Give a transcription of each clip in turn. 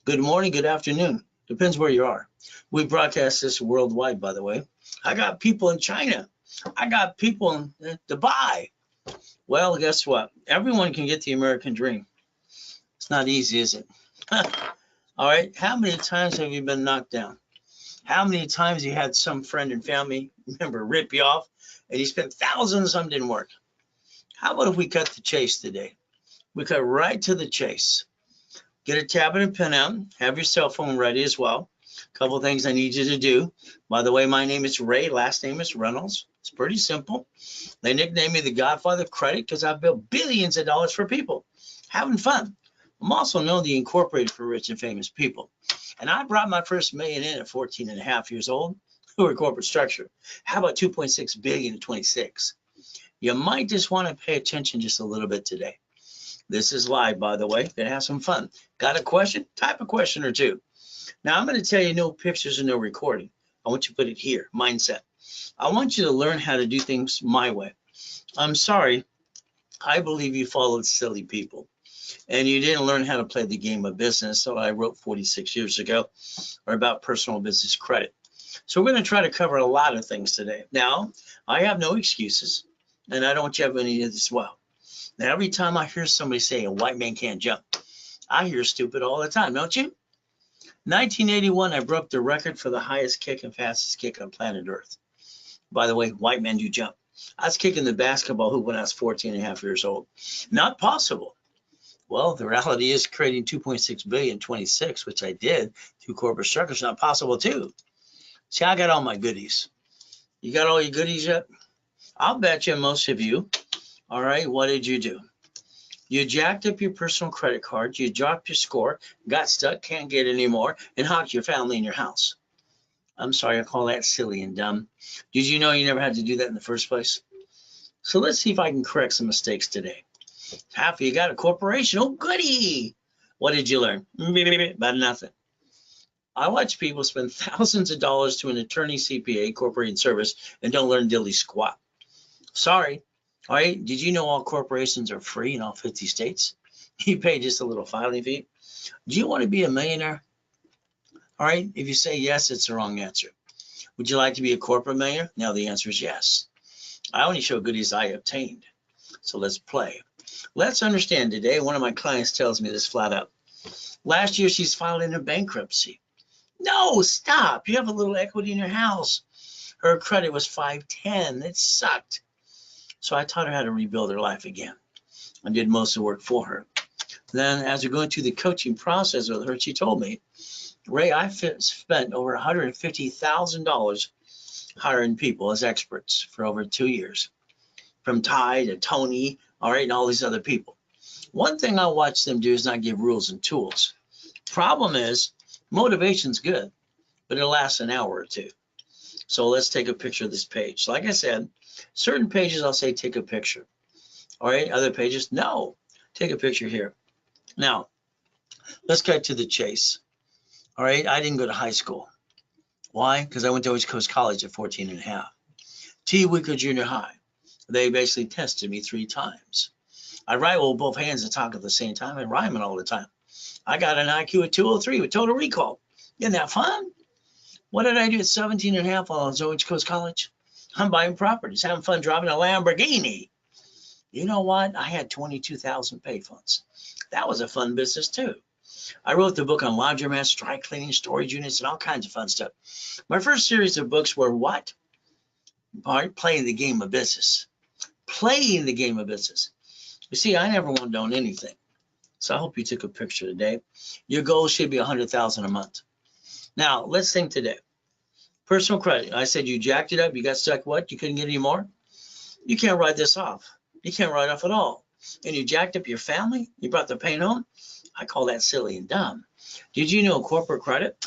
good morning, good afternoon. Depends where you are. We broadcast this worldwide, by the way. I got people in China. I got people in Dubai. Well, guess what? Everyone can get the American dream. It's not easy, is it? All right. How many times have you been knocked down? How many times you had some friend and family member rip you off and you spent thousands, some didn't work? How about if we cut the chase today? We cut right to the chase. Get a tablet and pen out. Have your cell phone ready as well. A couple of things I need you to do. By the way, my name is Ray. Last name is Reynolds. It's pretty simple. They nickname me the Godfather of Credit because I've built billions of dollars for people. Having fun. I'm also known the Incorporated for rich and famous people. And I brought my first million in at 14 and a half years old through a corporate structure. How about 2.6 billion at 26? You might just want to pay attention just a little bit today. This is live, by the way. Gonna have some fun. Got a question? Type a question or two. Now, I'm going to tell you no pictures and no recording. I want you to put it here, mindset. I want you to learn how to do things my way. I'm sorry. I believe you followed silly people and you didn't learn how to play the game of business. So I wrote 46 years ago or about personal business credit. So we're going to try to cover a lot of things today. Now, I have no excuses and I don't have any as well. Now, every time I hear somebody say a white man can't jump, I hear stupid all the time, don't you? 1981, I broke the record for the highest kick and fastest kick on planet Earth. By the way, white men do jump. I was kicking the basketball hoop when I was 14 and a half years old. Not possible. Well, the reality is creating 2.6 billion 26, which I did through corporate structures, not possible too. See, I got all my goodies. You got all your goodies yet? I'll bet you most of you. All right, what did you do? You jacked up your personal credit card, you dropped your score, got stuck, can't get any more, and hocked your family in your house. I'm sorry, I call that silly and dumb. Did you know you never had to do that in the first place? So let's see if I can correct some mistakes today. Half of you got a corporation. Oh, goody. What did you learn? About nothing. I watch people spend thousands of dollars to an attorney, CPA, corporate service, and don't learn dilly squat. Sorry. All right. Did you know all corporations are free in all 50 states? You pay just a little filing fee. Do you want to be a millionaire? All right. If you say yes, it's the wrong answer. Would you like to be a corporate millionaire? Now the answer is yes. I only show goodies I obtained. So let's play. Let's understand today. One of my clients tells me this flat out. Last year, she's filed into bankruptcy. No, stop. You have a little equity in your house. Her credit was 510. It sucked. So I taught her how to rebuild her life again. I did most of the work for her. Then as we're going through the coaching process with her, she told me, Ray, I spent over $150,000 hiring people as experts for over 2 years, from Ty to Tony, all right, and all these other people. One thing I watch them do is not give rules and tools. Problem is, motivation's good, but it lasts an hour or two. So let's take a picture of this page. Like I said, certain pages I'll say take a picture. All right, other pages, no, take a picture here. Now, let's get to the chase. All right, I didn't go to high school. Why? Because I went to East Coast College at 14 and a half. T. Wicker Junior High. They basically tested me 3 times. I write with both hands and talk at the same time and rhyming all the time. I got an IQ of 203 with total recall. Isn't that fun? What did I do at 17 and a half while I was at East Coast College? I'm buying properties, having fun driving a Lamborghini. You know what? I had 22,000 payphones. That was a fun business too. I wrote the book on laundromats, dry cleaning, storage units, and all kinds of fun stuff. My first series of books were what? Playing the game of business. Playing the game of business. You see, I never wanted to own anything. So I hope you took a picture today. Your goal should be 100,000 a month. Now, let's think today. Personal credit. I said you jacked it up. You got stuck what? You couldn't get any more? You can't write this off. You can't write off at all. And you jacked up your family? You brought the pain home? I call that silly and dumb. Did you know corporate credit?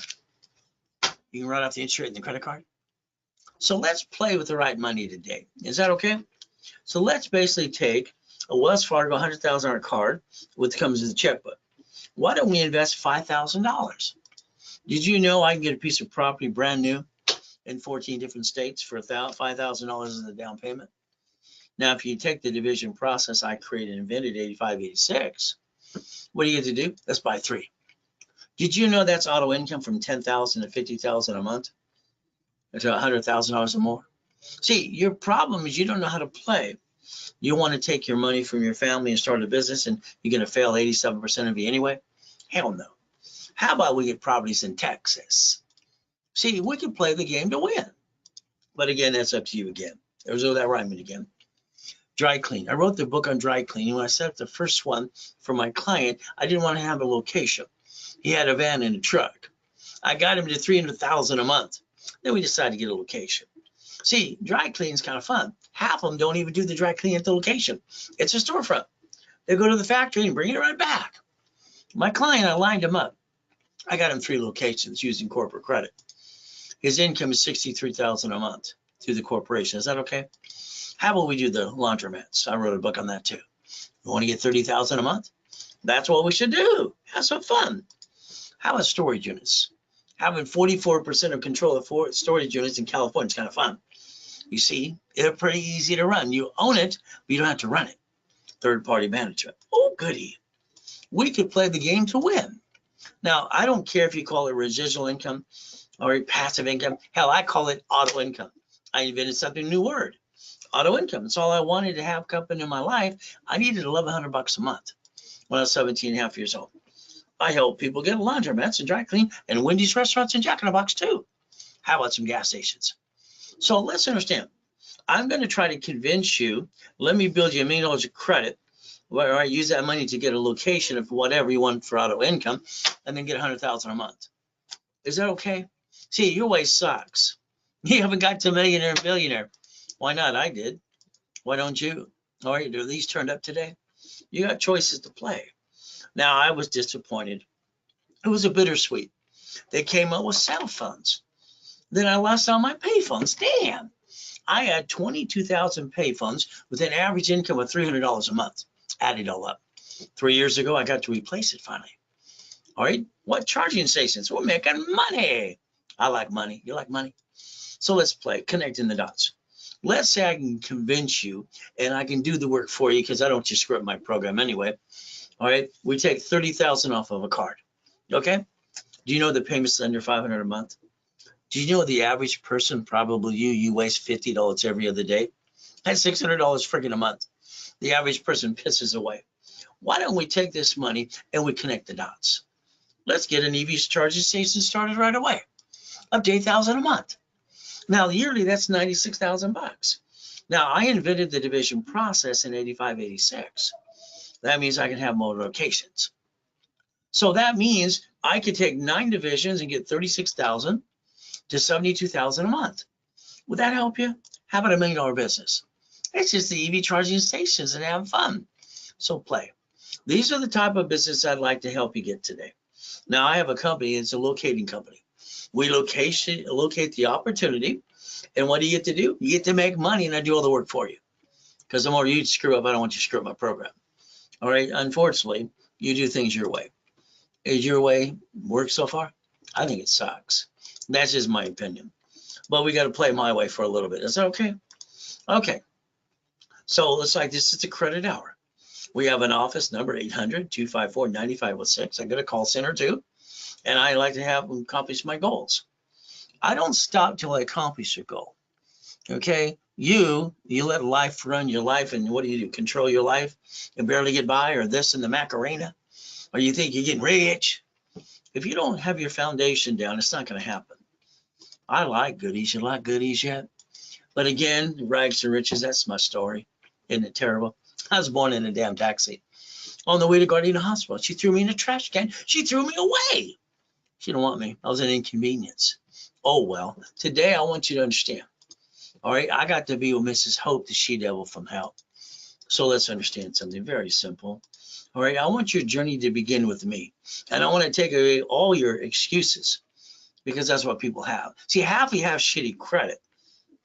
You can write off the insurance and the credit card. So let's play with the right money today. Is that okay? So let's basically take a Wells Fargo $100,000 card, which comes with a checkbook. Why don't we invest $5,000? Did you know I can get a piece of property brand new in 14 different states for $5,000 as a down payment? Now, if you take the division process I created and invented 85, 86, what do you get to do? Let's buy 3. Did you know that's auto income from 10,000 to 50,000 a month to $100,000 or more? See, your problem is you don't know how to play. You want to take your money from your family and start a business, and you're going to fail 87% of you anyway? Hell no. How about we get properties in Texas? See, we can play the game to win. But again, that's up to you again. There's all that rhyming again. Dry clean. I wrote the book on dry cleaning. When I set up the first one for my client, I didn't want to have a location. He had a van and a truck. I got him to $300,000 a month. Then we decided to get a location. See, dry cleaning is kind of fun. Half of them don't even do the dry cleaning at the location. It's a storefront. They go to the factory and bring it right back. My client, I lined him up. I got him 3 locations using corporate credit. His income is $63,000 a month through the corporation. Is that okay? How about we do the laundromats? I wrote a book on that too. You want to get $30,000 a month? That's what we should do. Have some fun. How about storage units? Having 44% of control of storage units in California is kind of fun. You see, they're pretty easy to run. You own it, but you don't have to run it. Third-party management. Oh, goody. We could play the game to win. Now, I don't care if you call it residual income or passive income. Hell, I call it auto income. I invented something new word. Auto income. That's all I wanted to have come in my life. I needed $1,100 a month when I was 17 and a half years old. I help people get laundromats and dry clean and Wendy's restaurants and Jack in the Box too. How about some gas stations? So let's understand. I'm going to try to convince you, let me build you $1 million of credit where I use that money to get a location of whatever you want for auto income and then get $100,000 a month. Is that okay? See, your way sucks. You haven't got to millionaire and billionaire. Why not? I did. Why don't you? All right, are these turned up today? You got choices to play. Now, I was disappointed. It was a bittersweet. They came up with cell phones. Then I lost all my payphones. Damn. I had 22,000 payphones with an average income of $300 a month. Add it all up. 3 years ago, I got to replace it finally. All right. What charging stations? We're making money. I like money. You like money? So let's play connecting the dots. Let's say I can convince you and I can do the work for you because I don't just screw up my program anyway. All right. We take 30,000 off of a card. Okay. Do you know the payment's under $500 a month? Do you know the average person, probably you waste $50 every other day? That's $600 freaking a month. The average person pisses away. Why don't we take this money and we connect the dots? Let's get an EV charging station started right away. Up to $8,000 a month. Now yearly, that's $96,000. Now I invented the division process in 85, 86. That means I can have more locations. So that means I could take 9 divisions and get 36,000 to 72,000 a month. Would that help you? How about $1 million business? It's just the EV charging stations and have fun. So play. These are the type of business I'd like to help you get today. Now I have a company, it's a locating company. We locate the opportunity, and what do you get to do? You get to make money, and I do all the work for you. Because the more you screw up, I don't want you to screw up my program. All right, unfortunately, you do things your way. Is your way work so far? I think it sucks. That's just my opinion. But we got to play my way for a little bit. Is that okay? Okay. So it's like this is the credit hour. We have an office number 800-254-9506. I got a call center too. And I like to have them accomplish my goals. I don't stop till I accomplish a goal. Okay? You let life run your life, and what do? Control your life and barely get by, or this in the Macarena? Or you think you're getting rich? If you don't have your foundation down, it's not going to happen. I like goodies. You like goodies yet? But again, rags to riches, that's my story. Isn't it terrible? I was born in a damn taxi. On the way to Gardena Hospital, she threw me in a trash can. She threw me away. She didn't want me. I was an inconvenience. Oh, well, today I want you to understand. All right, I got to be with Mrs. Hope, the she-devil from hell. So let's understand something very simple. All right, I want your journey to begin with me. And I want to take away all your excuses because that's what people have. See, half of you have shitty credit.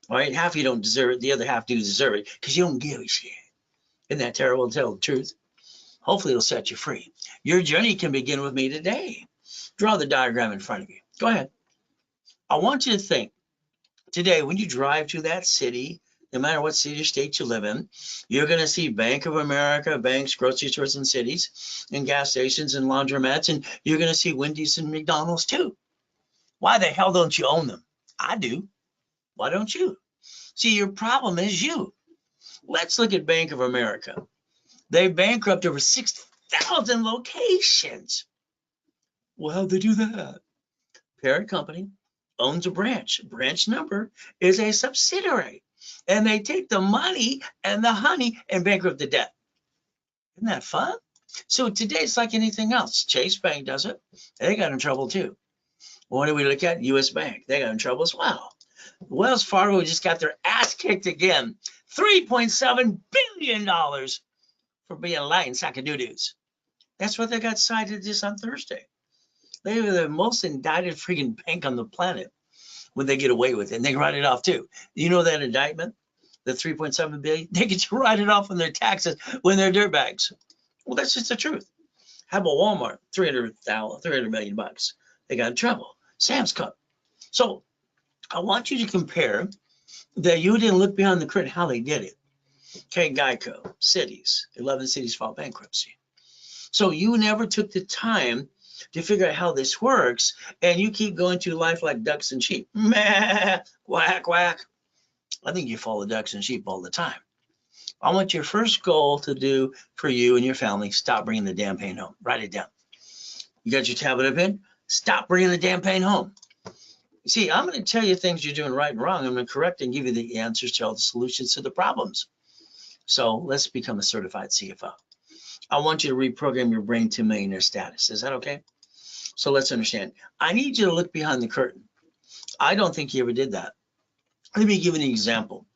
All right, half of you don't deserve it. The other half do deserve it because you don't give a shit. Isn't that terrible to tell the truth? Hopefully it'll set you free. Your journey can begin with me today. Draw the diagram in front of you. Go ahead. I want you to think today when you drive to that city, no matter what city or state you live in. You're going to see Bank of America, banks, grocery stores in cities, and gas stations and laundromats, and you're going to see Wendy's and McDonald's too. Why the hell don't you own them? I do. Why don't you? See, your problem is you. Let's look at Bank of America. They bankrupt over 6,000 locations. Well, how'd they do that? Parent company owns a branch. Branch number is a subsidiary. And they take the money and the honey and bankrupt the debt. Isn't that fun? So today it's like anything else. Chase Bank does it. They got in trouble too. What do we look at? US Bank. They got in trouble as well. Wells Fargo just got their ass kicked again. $3.7 billion for being lying sack of doo-doos. That's what they got cited just on Thursday. They were the most indicted freaking bank on the planet when they get away with it. And they write it off too. You know that indictment, the 3.7 billion, they get to write it off on their taxes when they're dirtbags. Well, that's just the truth. How about Walmart? 300 million bucks. They got in trouble. Sam's Club. So I want you to compare that you didn't look behind the curtain how they did it. Okay, Geico, cities, 11 cities filed bankruptcy. So you never took the time to figure out how this works, and you keep going through life like ducks and sheep. Meh, quack, quack. I think you follow ducks and sheep all the time. I want your first goal to do for you and your family, stop bringing the damn pain home. Write it down. You got your tablet and pen? Stop bringing the damn pain home. See, I'm going to tell you things you're doing right and wrong. I'm going to correct and give you the answers to all the solutions to the problems. So let's become a certified CFO. I want you to reprogram your brain to millionaire status. Is that okay? So let's understand. I need you to look behind the curtain. I don't think you ever did that. Let me give you an example.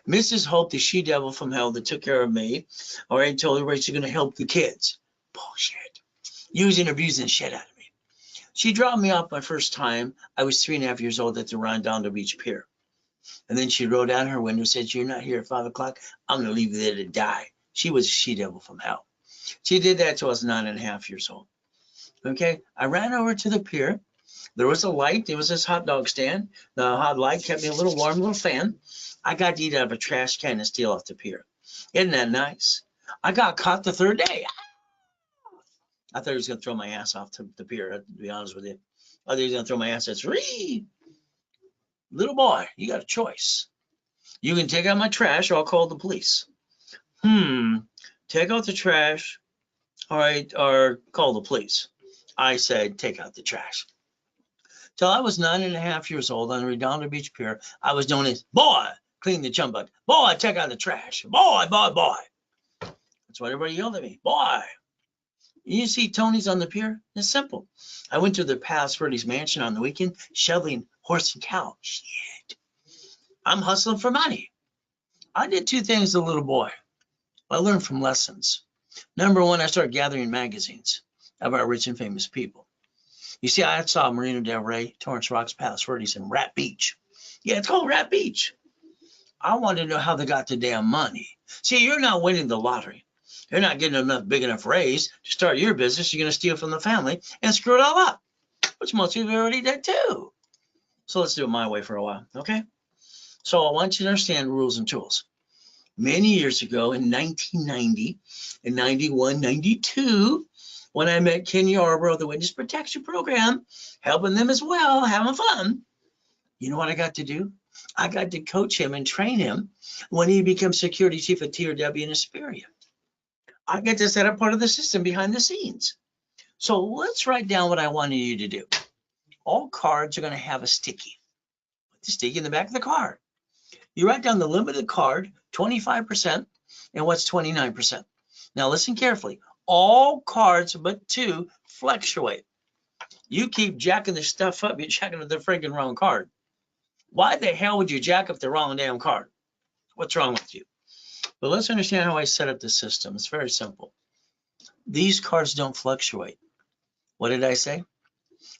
Mrs. Hope, the she-devil from hell that took care of me, all right, told everybody she's going to help the kids. Bullshit. Using, abusing shit out of me. She dropped me off my first time. I was 3.5 years old at the Redondo Beach Pier. And then she rolled down her window and said, "You're not here at 5 o'clock. I'm going to leave you there to die." She was a she-devil from hell. She did that till I was 9.5 years old. Okay, I ran over to the pier. There was a light. There was this hot dog stand. The hot light kept me a little warm, little fan. I got to eat out of a trash can and steal off the pier. Isn't that nice? I got caught the third day. I thought he was going to throw my ass off to the pier, to be honest with you. I thought he was going to throw my ass. That's little boy, you got a choice. You can take out my trash or I'll call the police. Take out the trash, all right, or call the police. I said, take out the trash. Till I was 9.5 years old on the Redondo Beach Pier, I was known as, boy, clean the chum bucket. Boy, take out the trash. Boy, boy, boy. That's why everybody yelled at me. Boy. You see Tony's on the pier? It's simple. I went to the Palos Verdes mansion on the weekend, shoveling horse and cow. Shit. I'm hustling for money. I did two things as a little boy. I learned from lessons. Number one, I started gathering magazines about rich and famous people. You see, I saw Marina Del Rey, Torrance Rocks, Palos Verdes, and Rat Beach. Yeah, it's called Rat Beach. I wanted to know how they got the damn money. See, you're not winning the lottery. You're not getting enough big enough raise to start your business. You're going to steal from the family and screw it all up, which most of you already did too. So let's do it my way for a while, okay? So I want you to understand rules and tools. Many years ago in 1990, in 91, 92, when I met Ken Yarbrough, the Witness Protection Program, helping them as well, having fun. You know what I got to do? I got to coach him and train him when he becomes security chief at TRW in Hesperia. I get to set up part of the system behind the scenes. So let's write down what I wanted you to do. All cards are going to have a sticky. Put the sticky in the back of the card. You write down the limit of the card, 25%, and what's 29%. Now listen carefully. All cards but two fluctuate. You keep jacking the stuff up, you're jacking up the freaking wrong card. Why the hell would you jack up the wrong damn card? What's wrong with you? But let's understand how I set up the system. It's very simple. These cards don't fluctuate. What did I say?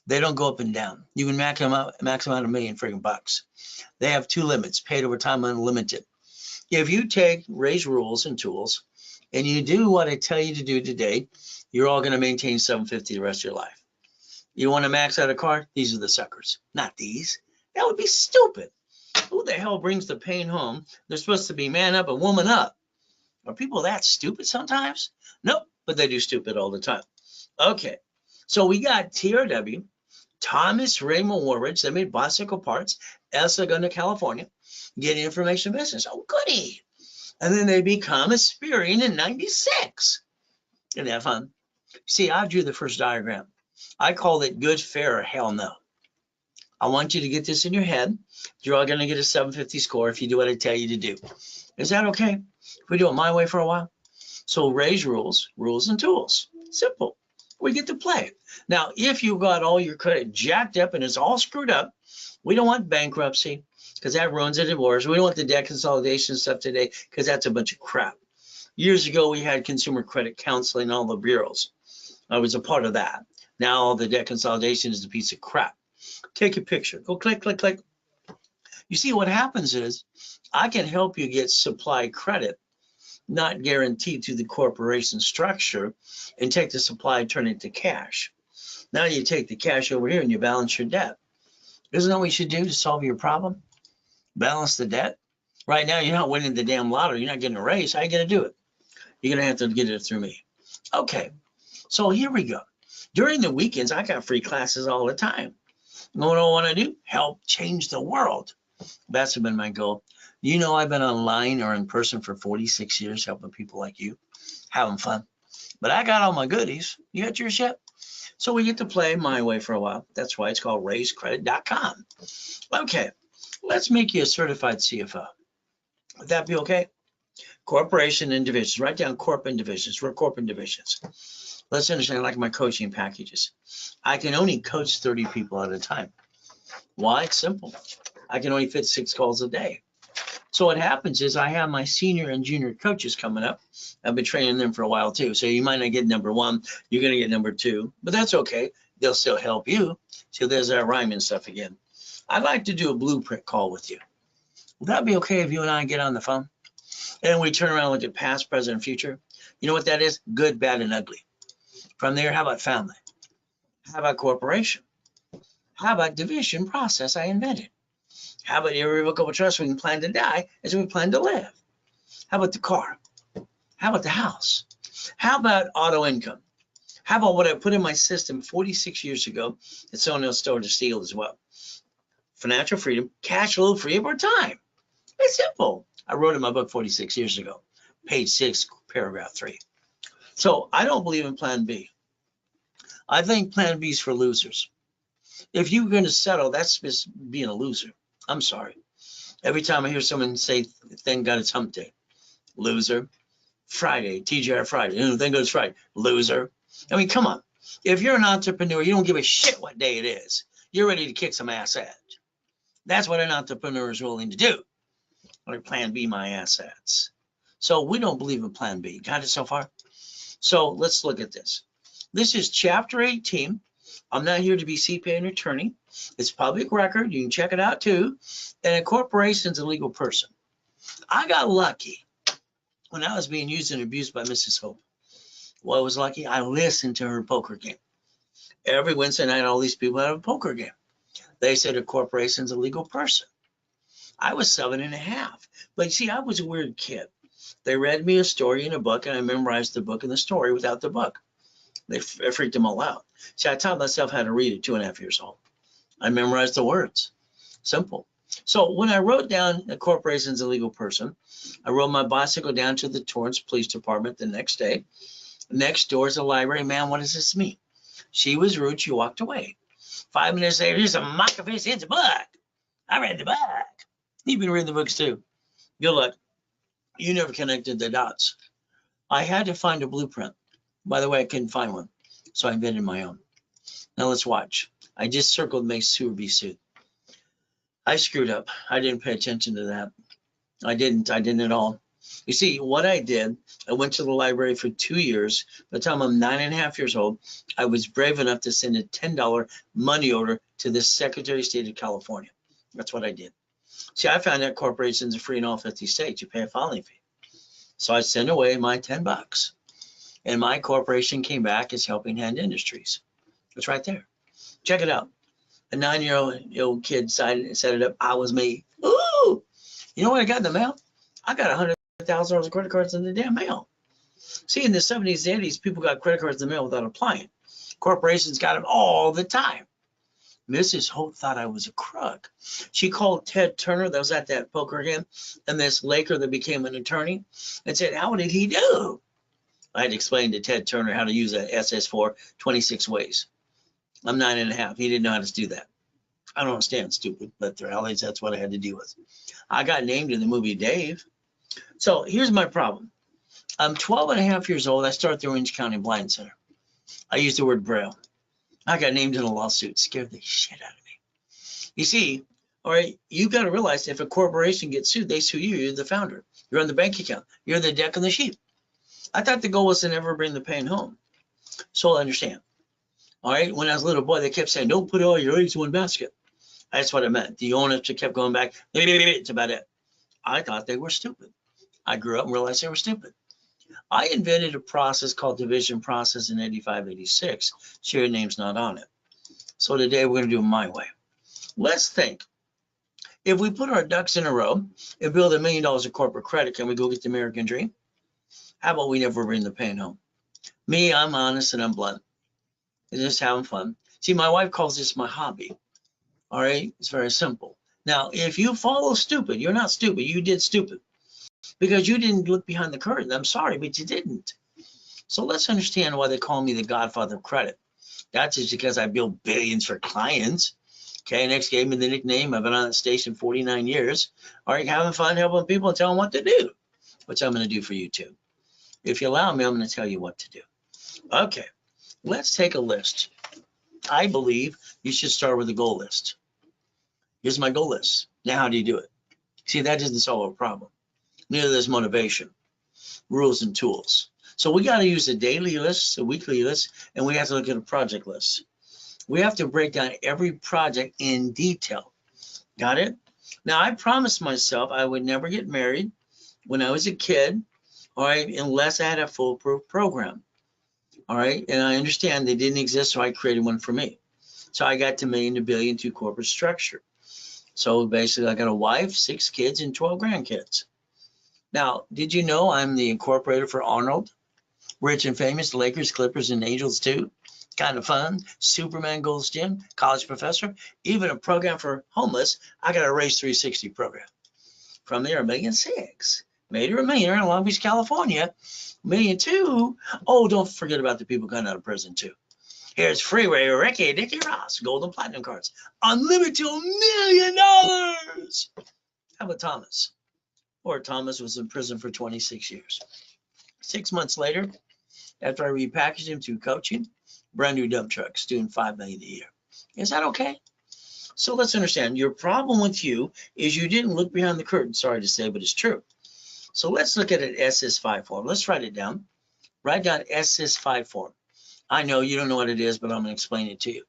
They don't go up and down. You can max them out $1 million freaking bucks. They have two limits, paid over time, unlimited. If you take raise rules and tools and you do what I tell you to do today, you're all going to maintain 750 the rest of your life. You want to max out a card? These are the suckers, not these. That would be stupid. Who the hell brings the pain home? They're supposed to be man up and woman up. Are people that stupid sometimes? Nope, but they do stupid all the time. Okay, so we got TRW, Thomas Raymond Woolridge. They made bicycle parts. ESSA going to California, get information business. Oh, goody. And then they become Experian in 96. Isn't that fun? See, I drew the first diagram. I called it good, fair, or hell no. I want you to get this in your head. You're all going to get a 750 score if you do what I tell you to do. Is that okay? If we do it my way for a while? So Ray's rules, rules and tools. Simple. We get to play. Now, if you've got all your credit jacked up and it's all screwed up, we don't want bankruptcy because that ruins a divorce. We don't want the debt consolidation stuff today because that's a bunch of crap. Years ago, we had consumer credit counseling, all the bureaus. I was a part of that. Now all the debt consolidation is a piece of crap. Take a picture. Go click, click, click. You see what happens is I can help you get supply credit, not guaranteed to the corporation structure, and take the supply and turn it to cash. Now you take the cash over here and you balance your debt. Isn't that what you should do to solve your problem? Balance the debt. Right now, you're not winning the damn lottery. You're not getting a raise. How are you going to do it? You're going to have to get it through me. Okay, so here we go. During the weekends, I got free classes all the time. What do I want to do? Help change the world. That's been my goal. You know, I've been online or in person for 46 years helping people like you, having fun. But I got all my goodies. You got yours yet? So we get to play my way for a while. That's why it's called raisecredit.com. Okay, let's make you a certified CFO. Would that be okay? Corporation and divisions. Write down corp and divisions. We're corp and divisions. Let's understand, like my coaching packages. I can only coach 30 people at a time. Why? It's simple. I can only fit 6 calls a day. So what happens is I have my senior and junior coaches coming up. I've been training them for a while too. So you might not get number 1, you're going to get number 2, but that's okay. They'll still help you. So there's that rhyming stuff again. I'd like to do a blueprint call with you. Would that be okay if you and I get on the phone? And we turn around and look at past, present, and future. You know what that is? Good, bad, and ugly. From there, how about family? How about corporation? How about division process I invented? How about irrevocable trust? We can plan to die as we plan to live. How about the car? How about the house? How about auto income? How about what I put in my system 46 years ago that someone else started to steal as well? Financial freedom, cash flow free of our time. It's simple. I wrote in my book 46 years ago, page 6, paragraph 3. So I don't believe in plan B. I think plan B is for losers. If you're going to settle, that's just being a loser. I'm sorry. Every time I hear someone say, thank God it's hump day, loser. Friday, TGI Friday, thank God it's Friday, loser. I mean, come on. If you're an entrepreneur, you don't give a shit what day it is. You're ready to kick some ass. That's what an entrepreneur is willing to do. Or plan B my assets. So we don't believe in plan B. Got it so far? So let's look at this. This is chapter 18. I'm not here to be CPA and attorney. It's public record. You can check it out too. And a corporation is a legal person. I got lucky when I was being used and abused by Mrs. Hope. Well, I was lucky. I listened to her poker game. Every Wednesday night, all these people have a poker game. They said a corporation is a legal person. I was 7.5. But see, I was a weird kid. They read me a story in a book, and I memorized the book and the story without the book. They freaked them all out. See, I taught myself how to read at 2.5 years old. I memorized the words. Simple. So when I wrote down a corporation is a legal person, I rode my bicycle down to the Torrance Police Department the next day. Next door is a library. Man, what does this mean? She was rude. She walked away. 5 minutes later, here's a microfiche. It's a book. I read the book. You've been reading the books too. Good luck. You never connected the dots. I had to find a blueprint. By the way, I couldn't find one, so I invented my own. Now let's watch. I just circled may sue or be sued. I screwed up. I didn't pay attention to that. I didn't at all. You see, what I did, I went to the library for 2 years. By the time I'm 9.5 years old, I was brave enough to send a $10 money order to the Secretary of State of California. That's what I did. See, I found out corporations are free in all 50 states. You pay a filing fee. So I sent away my $10. And my corporation came back as Helping Hand Industries. It's right there. Check it out. A 9-year-old kid set it up. I was me. Ooh! You know what I got in the mail? I got $100,000 of credit cards in the damn mail. See, in the 70s, 80s, people got credit cards in the mail without applying. Corporations got them all the time. Mrs. Holt thought I was a crook. She called Ted Turner, that was at that poker game, and this Laker that became an attorney, and said, how did he do? I had to explain to Ted Turner how to use an SS4 26 ways. I'm 9.5. He didn't know how to do that. I don't understand, stupid, but the realities, that's what I had to deal with. I got named in the movie Dave. So here's my problem. I'm 12.5 years old. I start the Orange County Blind Center. I use the word Braille. I got named in a lawsuit. Scared the shit out of me. You see, all right, you got to realize if a corporation gets sued, they sue you. You're the founder. You're on the bank account. You're the deck on the sheet. I thought the goal was to never bring the pain home. So I understand. All right, when I was a little boy, they kept saying, don't put all your eggs in one basket. That's what I meant. The owners kept going back. It's about it. I thought they were stupid. I grew up and realized they were stupid. I invented a process called division process in 85, 86. So your name's not on it. So today we're going to do it my way. Let's think. If we put our ducks in a row and build $1 million of corporate credit, can we go get the American dream? How about we never bring the pain home? Me, I'm honest and I'm blunt. It's just having fun. See, my wife calls this my hobby. All right, it's very simple. Now, if you follow stupid, you're not stupid. You did stupid because you didn't look behind the curtain. I'm sorry, but you didn't. So let's understand why they call me the godfather of credit. That's just because I build billions for clients. KNX gave me the nickname. I've been on that station 49 years. All right, having fun, helping people and telling them what to do, which I'm going to do for you too. If you allow me, I'm going to tell you what to do. Okay, let's take a list. I believe you should start with a goal list. Here's my goal list. Now, how do you do it? See, that doesn't solve a problem. Neither does motivation, rules, and tools. So we got to use a daily list, a weekly list, and we have to look at a project list. We have to break down every project in detail. Got it? Now, I promised myself I would never get married when I was a kid, all right, unless I had a foolproof program. All right, and I understand they didn't exist, so I created one for me. So I got to million to billion to corporate structure. So basically, I got a wife, 6 kids, and 12 grandkids. Now, did you know I'm the incorporator for Arnold, Rich and Famous, Lakers, Clippers, and Angels too? Kind of fun. Superman, Gold's Gym, college professor, even a program for homeless. I got a Race 360 program. From there, $1.6 million. Made her a millionaire in Long Beach, California. $1.2 million. Oh, don't forget about the people coming out of prison too. Here's Freeway, Ricky, Dickie Ross, Gold and Platinum cards. Unlimited to $1 million. How about Thomas? Or Thomas was in prison for 26 years. 6 months later, after I repackaged him through coaching, brand new dump trucks doing $5 million a year. Is that okay? So let's understand. Your problem with you is you didn't look behind the curtain. Sorry to say, but it's true. So let's look at an SS5 form. Let's write it down. Write down SS5 form. I know you don't know what it is, but I'm going to explain it to you.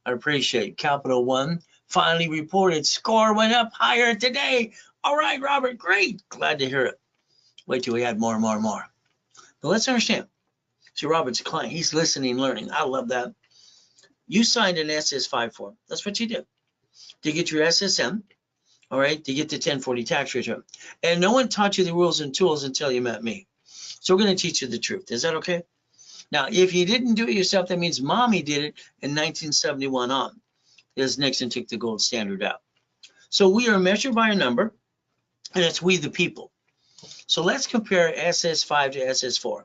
I appreciate Capital One finally reported score went up higher today. All right, Robert, great. Glad to hear it. Wait till we add more and more and more. But let's understand. See, Robert's a client. He's listening, learning. I love that. You signed an SS5 form. That's what you did. To get your SSM, all right, to get the 1040 tax return. And no one taught you the rules and tools until you met me. So we're going to teach you the truth. Is that okay? Now, if you didn't do it yourself, that means mommy did it in 1971 on, because Nixon took the gold standard out. So we are measured by a number, and it's we the people. So let's compare SS5 to SS4.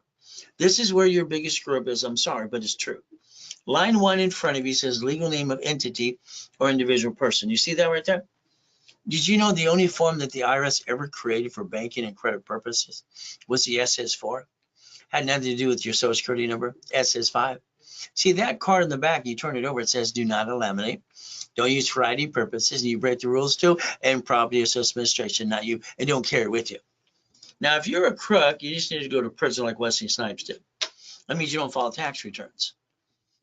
This is where your biggest screw up is. I'm sorry, but it's true. Line 1 in front of you says legal name of entity or individual person. You see that right there? Did you know the only form that the IRS ever created for banking and credit purposes was the SS4? Had nothing to do with your social security number, SS5. See that card in the back, you turn it over, it says do not eliminate. Don't use for ID purposes. You break the rules too, and property assessment administration, not you, and don't carry it with you. Now, if you're a crook, you just need to go to prison like Wesley Snipes did. That means you don't file tax returns.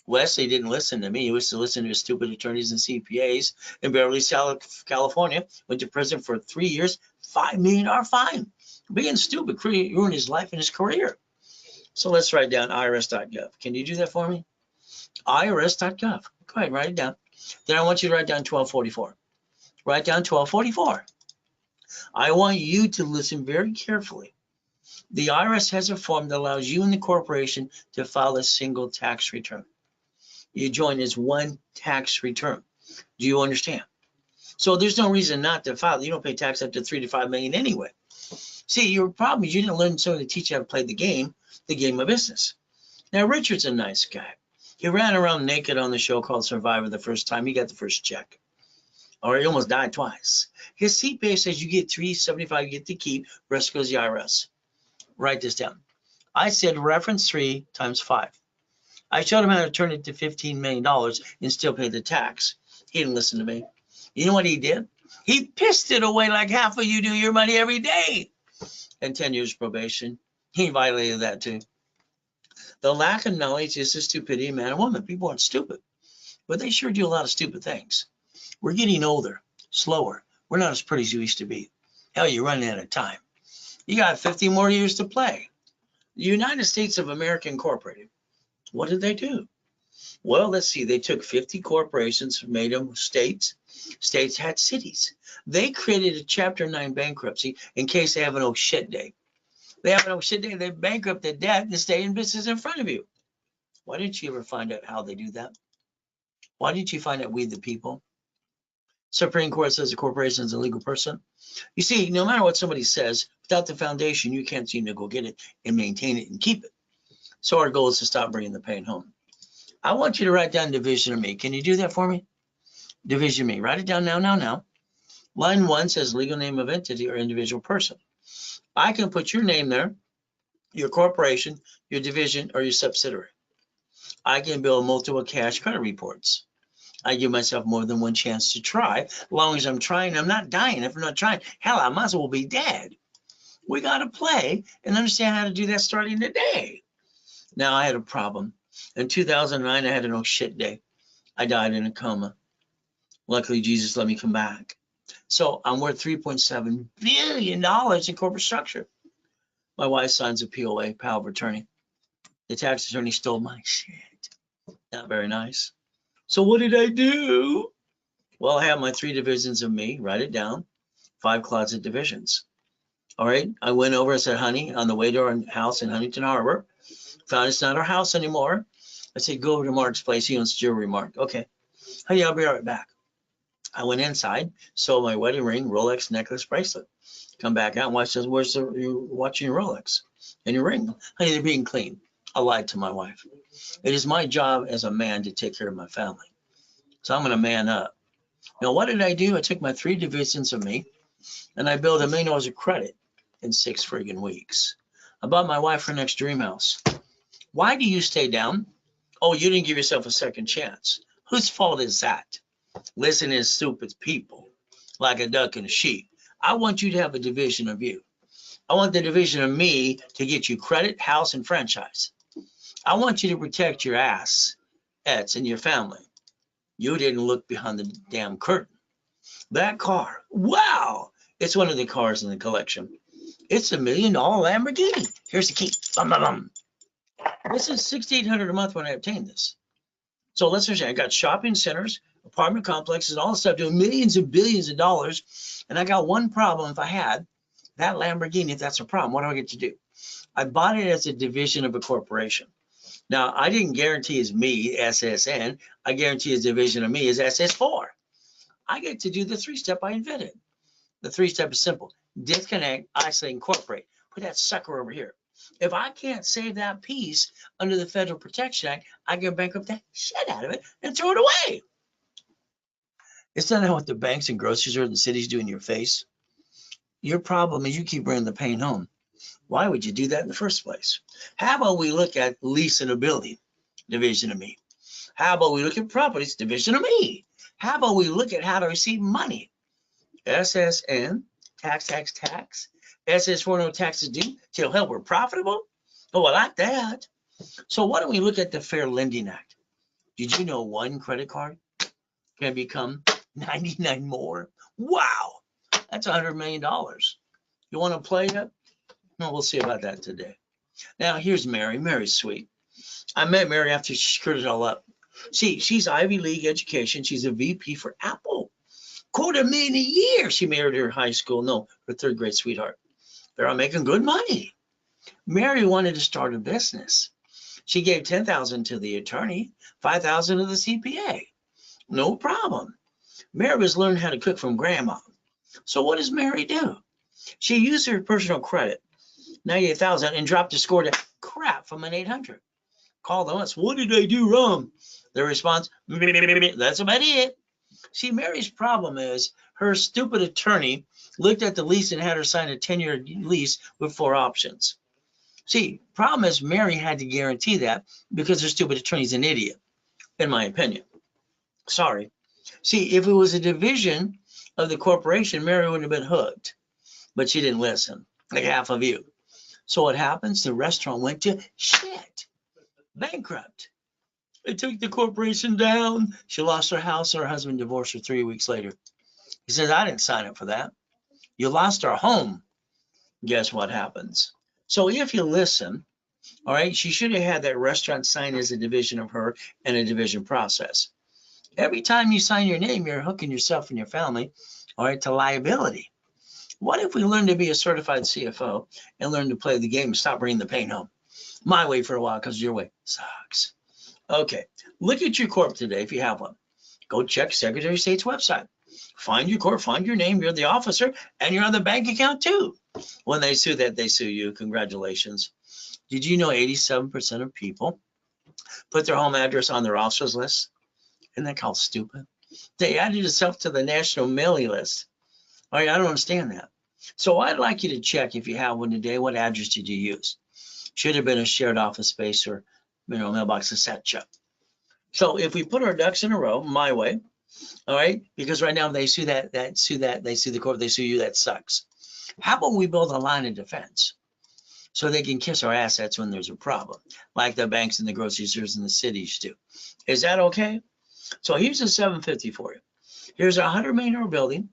Wesley didn't listen to me. He used to listen to his stupid attorneys and CPAs in Beverly Hills, California. Went to prison for 3 years, $5 million fine. Being stupid ruined his life and his career. So let's write down irs.gov. Can you do that for me? irs.gov. Go ahead, write it down. Then I want you to write down 1244. Write down 1244. I want you to listen very carefully. The IRS has a form that allows you and the corporation to file a single tax return. You join as one tax return. Do you understand? So there's no reason not to file. You don't pay tax up to 3 to 5 million anyway. See, your problem is you didn't learn someone to teach you how to play the game of business. Now, Richard's a nice guy. He ran around naked on the show called Survivor the first time. He got the first check. Or he almost died twice. His CPA says you get $375, you get to keep, rest goes the IRS. Write this down. I said reference 3 times 5. I showed him how to turn it to $15 million and still pay the tax. He didn't listen to me. You know what he did? He pissed it away like half of you do your money every day. And 10 years probation. He violated that too. The lack of knowledge is the stupidity of man and woman. People aren't stupid, but they sure do a lot of stupid things. We're getting older, slower. We're not as pretty as you used to be. Hell, you're running out of time. You got 50 more years to play. The United States of America Incorporated. What did they do? Well, let's see. They took 50 corporations, made them states. States had cities. They created a Chapter 9 bankruptcy in case they have an oh shit day. They have an oh shit day. They bankrupt the debt and stay in business in front of you. Why didn't you ever find out how they do that? Why didn't you find out we the people? Supreme Court says a corporation is a legal person. You see, no matter what somebody says, without the foundation, you can't seem to go get it and maintain it and keep it. So our goal is to stop bringing the pain home. I want you to write down division of me. Can you do that for me? Division of me. Write it down now. Line 1 says legal name of entity or individual person. I can put your name there, your corporation, your division, or your subsidiary. I can build multiple cash credit reports. I give myself more than one chance to try. As long as I'm trying, I'm not dying. If I'm not trying, hell, I might as well be dead. We got to play and understand how to do that starting today. Now, I had a problem. In 2009, I had an oh shit day. I died in a coma. Luckily, Jesus let me come back. So I'm worth $3.7 billion in corporate structure. My wife signs a POA, power of attorney. The tax attorney stole my shit. Not very nice. So what did I do? Well, I have my 3 divisions of me. Write it down. 5 closet divisions. All right. I went over and said, honey, on the way to our house in Huntington Harbor, found it's not our house anymore. I said, go over to Mark's place. He owns jewelry, Mark. Okay. Honey, I'll be right back. I went inside, sold my wedding ring, Rolex necklace, bracelet. Come back out and watch this. Where's you watching your Rolex and your ring? Honey, they're being clean. I lied to my wife. It is my job as a man to take care of my family. So I'm going to man up. Now, what did I do? I took my 3 divisions of me and I built $1 million of credit in 6 friggin' weeks. I bought my wife her next dream house. Why do you stay down? Oh, you didn't give yourself a second chance. Whose fault is that? Listen to stupid people like a duck and a sheep. I want you to have a division of you. I want the division of me to get you credit, house, and franchise. I want you to protect your ass, and your family. You didn't look behind the damn curtain. That car, wow, it's one of the cars in the collection. It's $1 million Lamborghini. Here's the key. Bum, bum, bum. This is $6,800 a month when I obtained this. So let's understand, I got shopping centers, apartment complexes, and all this stuff doing millions and billions of dollars. And I got one problem. If I had that Lamborghini, if that's a problem, what do I get to do? I bought it as a division of a corporation. Now, I didn't guarantee as me, SSN. I guarantee a division of me is SS4. I get to do the 3-step I invented. The 3-step is simple. Disconnect, isolate, incorporate. Put that sucker over here. If I can't save that piece under the Federal Protection Act, I can bankrupt the shit out of it and throw it away. It's not what the banks and grocery stores and cities do in your face. Your problem is you keep bringing the pain home. Why would you do that in the first place? How about we look at lease and ability, division of me? How about we look at properties, division of me? How about we look at how to receive money? SSN, tax. SS4, no taxes due till hell we're profitable. Oh, I like that. So why don't we look at the Fair Lending Act? Did you know 1 credit card can become 99 more? Wow, that's $100 million. You want to play it? No, we'll see about that today. Now, here's Mary. Mary's sweet. I met Mary after she screwed it all up. See, she's Ivy League education. She's a VP for Apple. $250,000 a year. She married her high school, no, her third grade sweetheart. They're all making good money. Mary wanted to start a business. She gave $10,000 to the attorney, $5,000 to the CPA. No problem. Mary was learning how to cook from grandma. So what does Mary do? She used her personal credit, 98,000, and dropped the score to crap from an 800. Called them once. What did I do wrong? Their response, that's about it. See, Mary's problem is her stupid attorney looked at the lease and had her sign a 10-year lease with 4 options. See, problem is Mary had to guarantee that because her stupid attorney's an idiot, in my opinion. Sorry. See, if it was a division of the corporation, Mary would have been hooked, but she didn't listen, like half of you. So what happens? The restaurant went to shit, bankrupt. It took the corporation down. She lost her house and her husband divorced her 3 weeks later. He says, I didn't sign up for that. You lost our home. Guess what happens? So if you listen, all right, she should have had that restaurant sign as a division of her and a division process. Every time you sign your name, you're hooking yourself and your family, all right, to liability. What if we learn to be a certified CFO and learn to play the game and stop bringing the pain home? My way for a while, because your way sucks. Okay, look at your corp today if you have one. Go check Secretary of State's website. Find your corp, find your name, you're the officer, and you're on the bank account too. When they sue that, they sue you. Congratulations. Did you know 87% of people put their home address on their officer's list? Isn't that called stupid? They added yourself to the national mailing list. All right, I don't understand that. So I'd like you to check if you have one today, what address did you use? Should have been a shared office space or, mailbox, etc. So if we put our ducks in a row, my way, all right, because right now they sue they sue the court, they sue you, that sucks. How about we build a line of defense so they can kiss our assets when there's a problem, like the banks and the grocery stores and the cities do? Is that okay? So here's a 750 for you. Here's a $100 million building.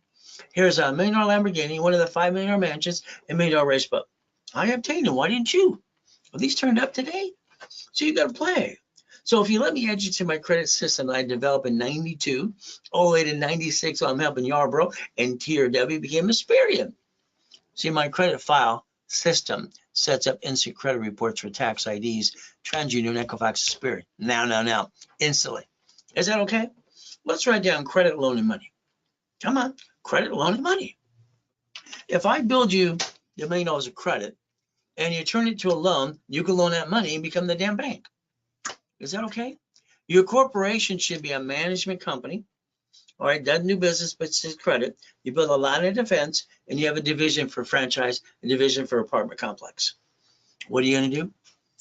Here's a $1 million Lamborghini, one of the $5 million mansions, and $1 million race boat. I obtained them. Why didn't you? Well, these turned up today. So you got to play. So if you let me add you to my credit system that I developed in 92, all the way to 96 while I'm helping Yarborough, and TRW became Asperian. See, my credit file system sets up instant credit reports for tax IDs, TransUnion, Equifax, Asperian. Now, instantly. Is that okay? Let's write down credit, loan, and money. Come on, credit, loan, and money. If I build you $1 million of credit and you turn it to a loan, you can loan that money and become the damn bank. Is that okay? Your corporation should be a management company. All right, doesn't do business, but it's credit. You build a line of defense and you have a division for franchise, a division for apartment complex. What are you going to do?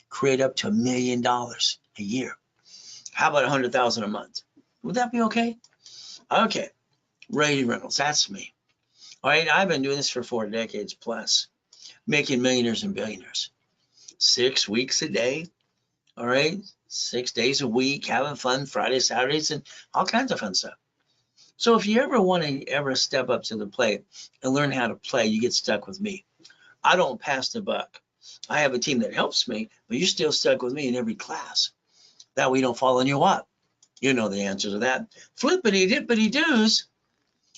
Create up to $1 million a year. How about $100,000 a month? Would that be okay? Okay, Ray Reynolds, that's me. All right, I've been doing this for 4 decades plus, making millionaires and billionaires. 6 weeks a day, all right, 6 days a week, having fun, Fridays, Saturdays, and all kinds of fun stuff. So if you ever want to step up to the plate and learn how to play, you get stuck with me. I don't pass the buck. I have a team that helps me, but you're still stuck with me in every class. That we don't fall in your what? You know the answer to that. Flippity dippity doos.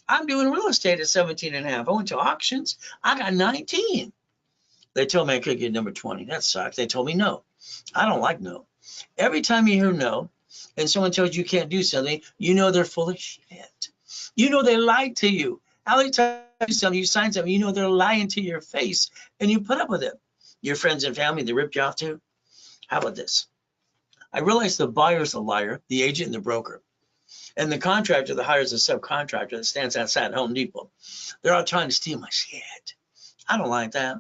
I'm doing real estate at 17 and a half. I went to auctions. I got 19. They told me I could get number 20. That sucks. They told me no. I don't like no. Every time you hear no and someone tells you can't do something, you know they're full of shit. You know they lied to you. How many times you sign something, you know they're lying to your face and you put up with it. Your friends and family, they ripped you off too. How about this? I realize the buyer's a liar, the agent and the broker. And the contractor that hires a subcontractor that stands outside Home Depot. They're all trying to steal my shit. I don't like that.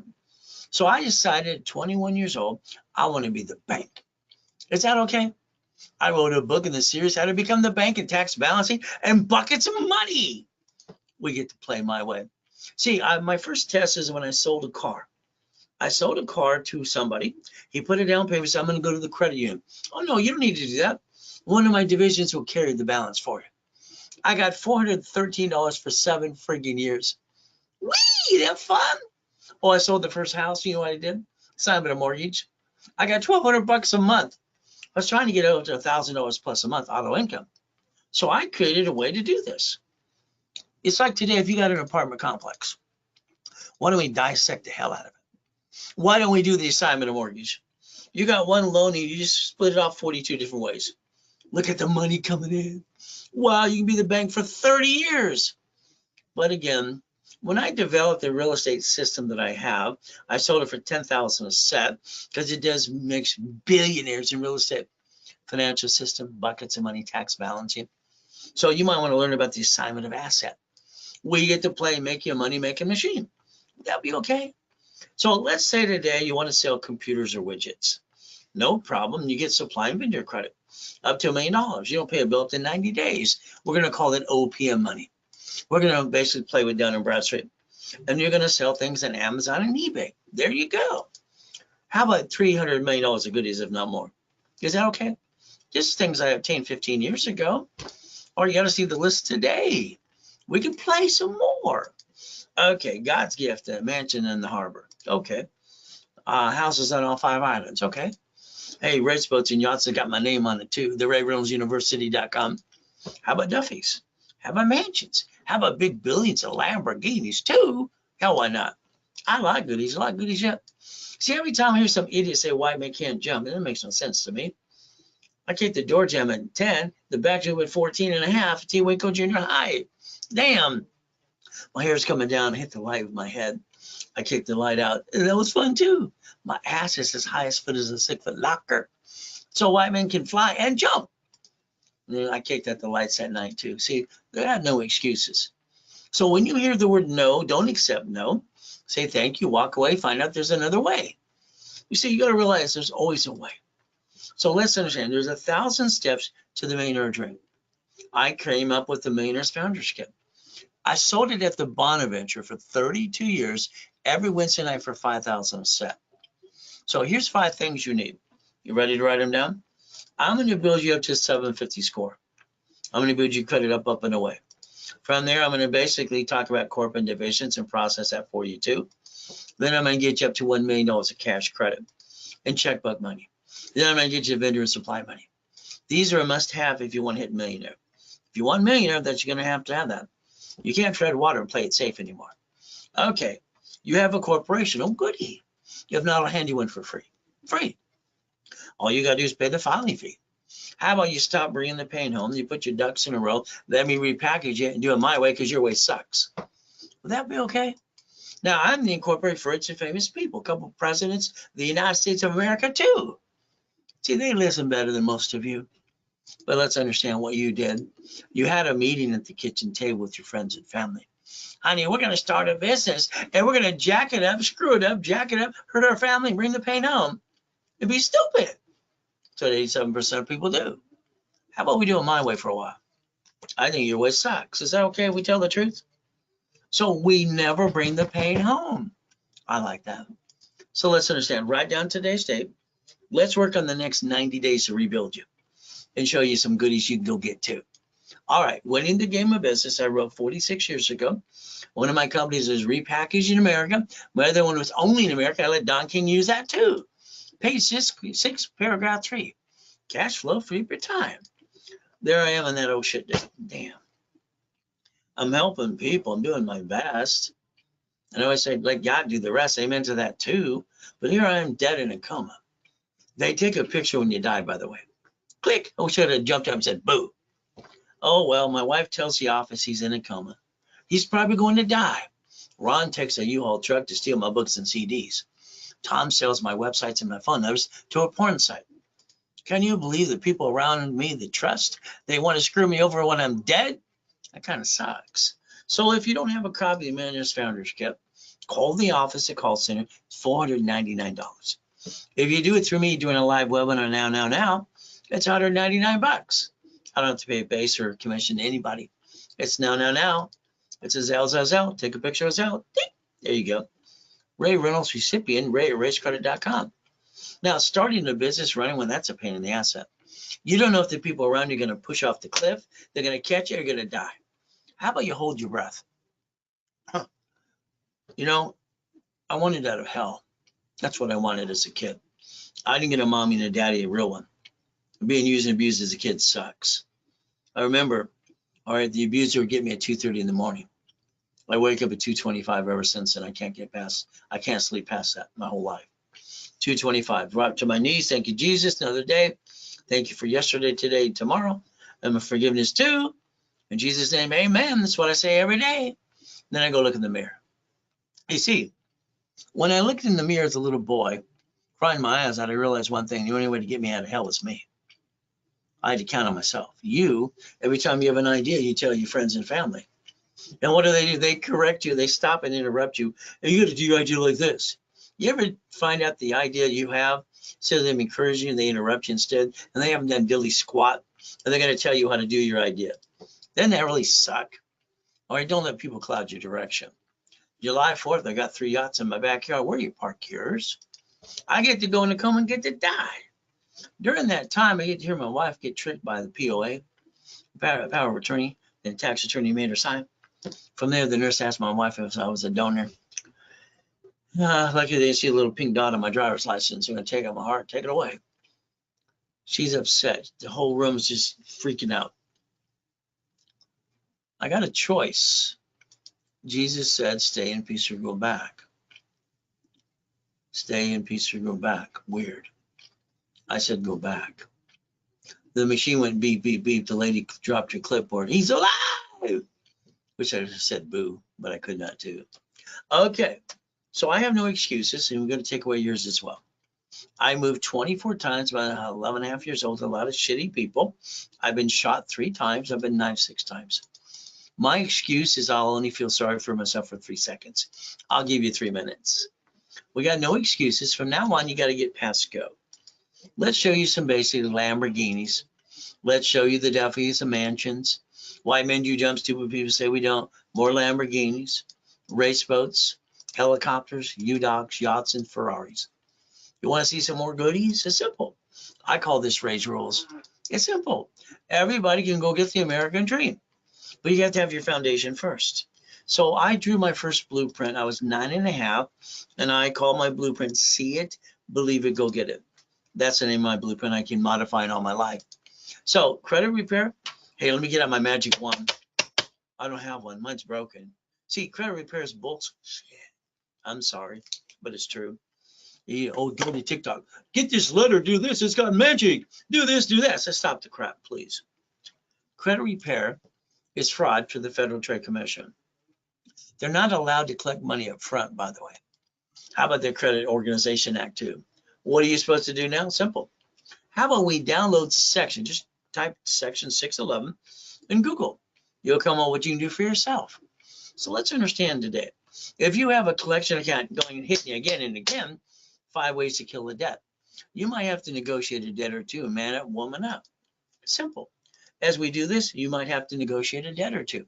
So I decided at 21 years old, I want to be the bank. Is that okay? I wrote a book in the series, How to Become the Bank and Tax Balancing and Buckets of Money. We get to play my way. See, my first test is when I sold a car. I sold a car to somebody. He put a down payment, so I'm going to go to the credit union. Oh, no, you don't need to do that. One of my divisions will carry the balance for you. I got $413 for 7 friggin' years. Whee, that fun? Oh, I sold the first house. You know what I did? Signed a mortgage. I got $1,200 a month. I was trying to get over to $1,000 plus a month auto income. So I created a way to do this. It's like today, if you got an apartment complex, why don't we dissect the hell out of it? Why don't we do the assignment of mortgage? You got one loan and you just split it off 42 different ways. Look at the money coming in. Wow, you can be the bank for 30 years. But again, when I developed the real estate system that I have, I sold it for $10,000 a set because it does makes billionaires in real estate financial system, buckets of money, tax balancing. So you might want to learn about the assignment of asset. We get to play make your money making machine. That'll be okay. So let's say today you want to sell computers or widgets. No problem. You get supply and vendor credit up to $1 million. You don't pay a bill up to 90 days. We're going to call it OPM money. We're going to basically play with Dun & Bradstreet. And you're going to sell things on Amazon and eBay. There you go. How about $300 million of goodies, if not more? Is that okay? Just things I obtained 15 years ago. Or you got to see the list today. We can play some more. Okay, God's gift, a mansion in the harbor. Okay. Houses on all 5 islands. Okay. Hey, race boats and yachts that got my name on it too. The RayReynoldsUniversity.com. How about Duffy's? How about mansions? How about big billions of Lamborghinis too? Hell, why not? I like goodies. I like goodies yet. See, every time I hear some idiot say white man can't jump, it makes no sense to me. I kicked the door jam at 10, the back jump at 14 and a half, T. Waco Junior High. Damn. My hair's coming down, hit the light with my head. I kicked the light out, and that was fun too. My ass is as high as foot as a 6-foot locker. So white men can fly and jump. And I kicked at the lights that night too. See, there are no excuses. So when you hear the word no, don't accept no. Say thank you, walk away, find out there's another way. You see, you got to realize there's always a way. So let's understand, there's 1,000 steps to the millionaire dream. I came up with the Millionaire's Founders Kit. I sold it at the Bonaventure for 32 years, every Wednesday night for $5,000 a set. So here's 5 things you need. You ready to write them down? I'm going to build you up to a 750 score. I'm going to build your credit up and away. From there, I'm going to basically talk about corporate divisions and process that for you too. Then I'm going to get you up to $1 million of cash credit and checkbook money. Then I'm going to get you vendor and supply money. These are a must-have if you want to hit millionaire. If you want millionaire, that's you're going to have that. You can't tread water and play it safe anymore. Okay, you have a corporation. Oh, goody. You have not a handy one for free. Free. All you got to do is pay the filing fee. How about you stop bringing the pain home? You put your ducks in a row. Let me repackage it and do it my way because your way sucks. Would that be okay? Now, I'm the incorporated for rich and famous people. A couple of presidents of the United States of America, too. See, they listen better than most of you. But let's understand what you did. You had a meeting at the kitchen table with your friends and family. Honey, we're going to start a business, and we're going to jack it up, screw it up, jack it up, hurt our family, bring the pain home. It'd be stupid. That's what 87% of people do. How about we do it my way for a while? I think your way sucks. Is that okay if we tell the truth? So we never bring the pain home. I like that. So let's understand. Write down today's date. Let's work on the next 90 days to rebuild you and show you some goodies you can go get too. All right, winning the game of business, I wrote 46 years ago. One of my companies is Repackaged in America. My other one was Only in America. I let Don King use that too. Page 6, paragraph 3. Cash flow free per time. There I am on that old shit day. Damn. I'm helping people. I'm doing my best. And I always say, let God do the rest. Amen to that too. But here I am dead in a coma. They take a picture when you die, by the way. Click. I should have jumped up and said, boo. Oh, well, my wife tells the office he's in a coma. He's probably going to die. Ron takes a U-Haul truck to steal my books and CDs. Tom sells my websites and my phone numbers to a porn site. Can you believe the people around me that trust, they want to screw me over when I'm dead? That kind of sucks. So if you don't have a copy of the Millionaire's Founders Kit, call the office at call center. It's $499. If you do it through me doing a live webinar now, it's $199. I don't have to pay a base or commission to anybody. It's now. It's a Zelle. Take a picture of Zelle. There you go. Ray Reynolds recipient, ray@racecredit.com. Now, starting a business running one, that's a pain in the ass. You don't know if the people around you are going to push off the cliff, they're going to catch you, or you're going to die. How about you hold your breath? You know, I wanted out of hell. That's what I wanted as a kid. I didn't get a mommy and a daddy, a real one. Being used and abused as a kid sucks. I remember, all right, the abuser would get me at 2:30 in the morning. I wake up at 2:25 ever since, and I can't sleep past that my whole life. 2:25, drop to my knees. Thank you, Jesus, another day. Thank you for yesterday, today, tomorrow, and my forgiveness too. In Jesus' name, amen. That's what I say every day. Then I go look in the mirror. You see, when I looked in the mirror as a little boy, crying my eyes out, I realized one thing: the only way to get me out of hell is me. I had to count on myself. You, every time you have an idea, you tell your friends and family. And what do? They correct you. They stop and interrupt you. And you got to do your idea like this. You ever find out the idea you have, instead of them encouraging you, they interrupt you instead, and they haven't done dilly squat, and they're going to tell you how to do your idea. Doesn't that really suck? All right, don't let people cloud your direction. July 4th, I got 3 yachts in my backyard. Where do you park yours? I get to go in the coma and get to die. During that time, I get to hear my wife get tricked by the POA, power of attorney, and tax attorney made her sign. From there, the nurse asked my wife if I was a donor. Lucky they didn't see a little pink dot on my driver's license. They're going to take out my heart, take it away. She's upset. The whole room's just freaking out. I got a choice. Jesus said, stay in peace or go back. Stay in peace or go back. Weird. I said, go back. The machine went beep, beep, beep. The lady dropped her clipboard. He's alive! Wish I had said boo, but I could not do. Okay, so I have no excuses, and we're going to take away yours as well. I moved 24 times, about 11 and a half years old, a lot of shitty people. I've been shot 3 times. I've been knifed 6 times. My excuse is I'll only feel sorry for myself for 3 seconds. I'll give you 3 minutes. We got no excuses. From now on, you got to get past go. Let's show you some basic Lamborghinis. Let's show you the Duffys, the mansions. White men do jump, stupid people say we don't. More Lamborghinis, race boats, helicopters, U-Docks, yachts, and Ferraris. You want to see some more goodies? It's simple. I call this Ray's Rules. It's simple. Everybody can go get the American dream, but you have to have your foundation first. So I drew my first blueprint. I was 9.5, and I called my blueprint See It, Believe It, Go Get It. That's the name of my blueprint. I can modify it all my life. So credit repair. Hey, let me get out my magic wand. I don't have one. Mine's broken. See, credit repair is bullshit. I'm sorry, but it's true. Go to TikTok. Get this letter, do this. It's got magic. Do this, do that. So stop the crap, please. Credit repair is fraud for the Federal Trade Commission. They're not allowed to collect money up front, by the way. How about the Credit Organization Act too? What are you supposed to do now? Simple. How about we download section? Just type section 611 in Google. You'll come up with what you can do for yourself. So let's understand today. If you have a collection account going and hitting you again and again, 5 ways to kill a debt. You might have to negotiate a debt or two, man up, woman up. Simple. As we do this, you might have to negotiate a debt or two.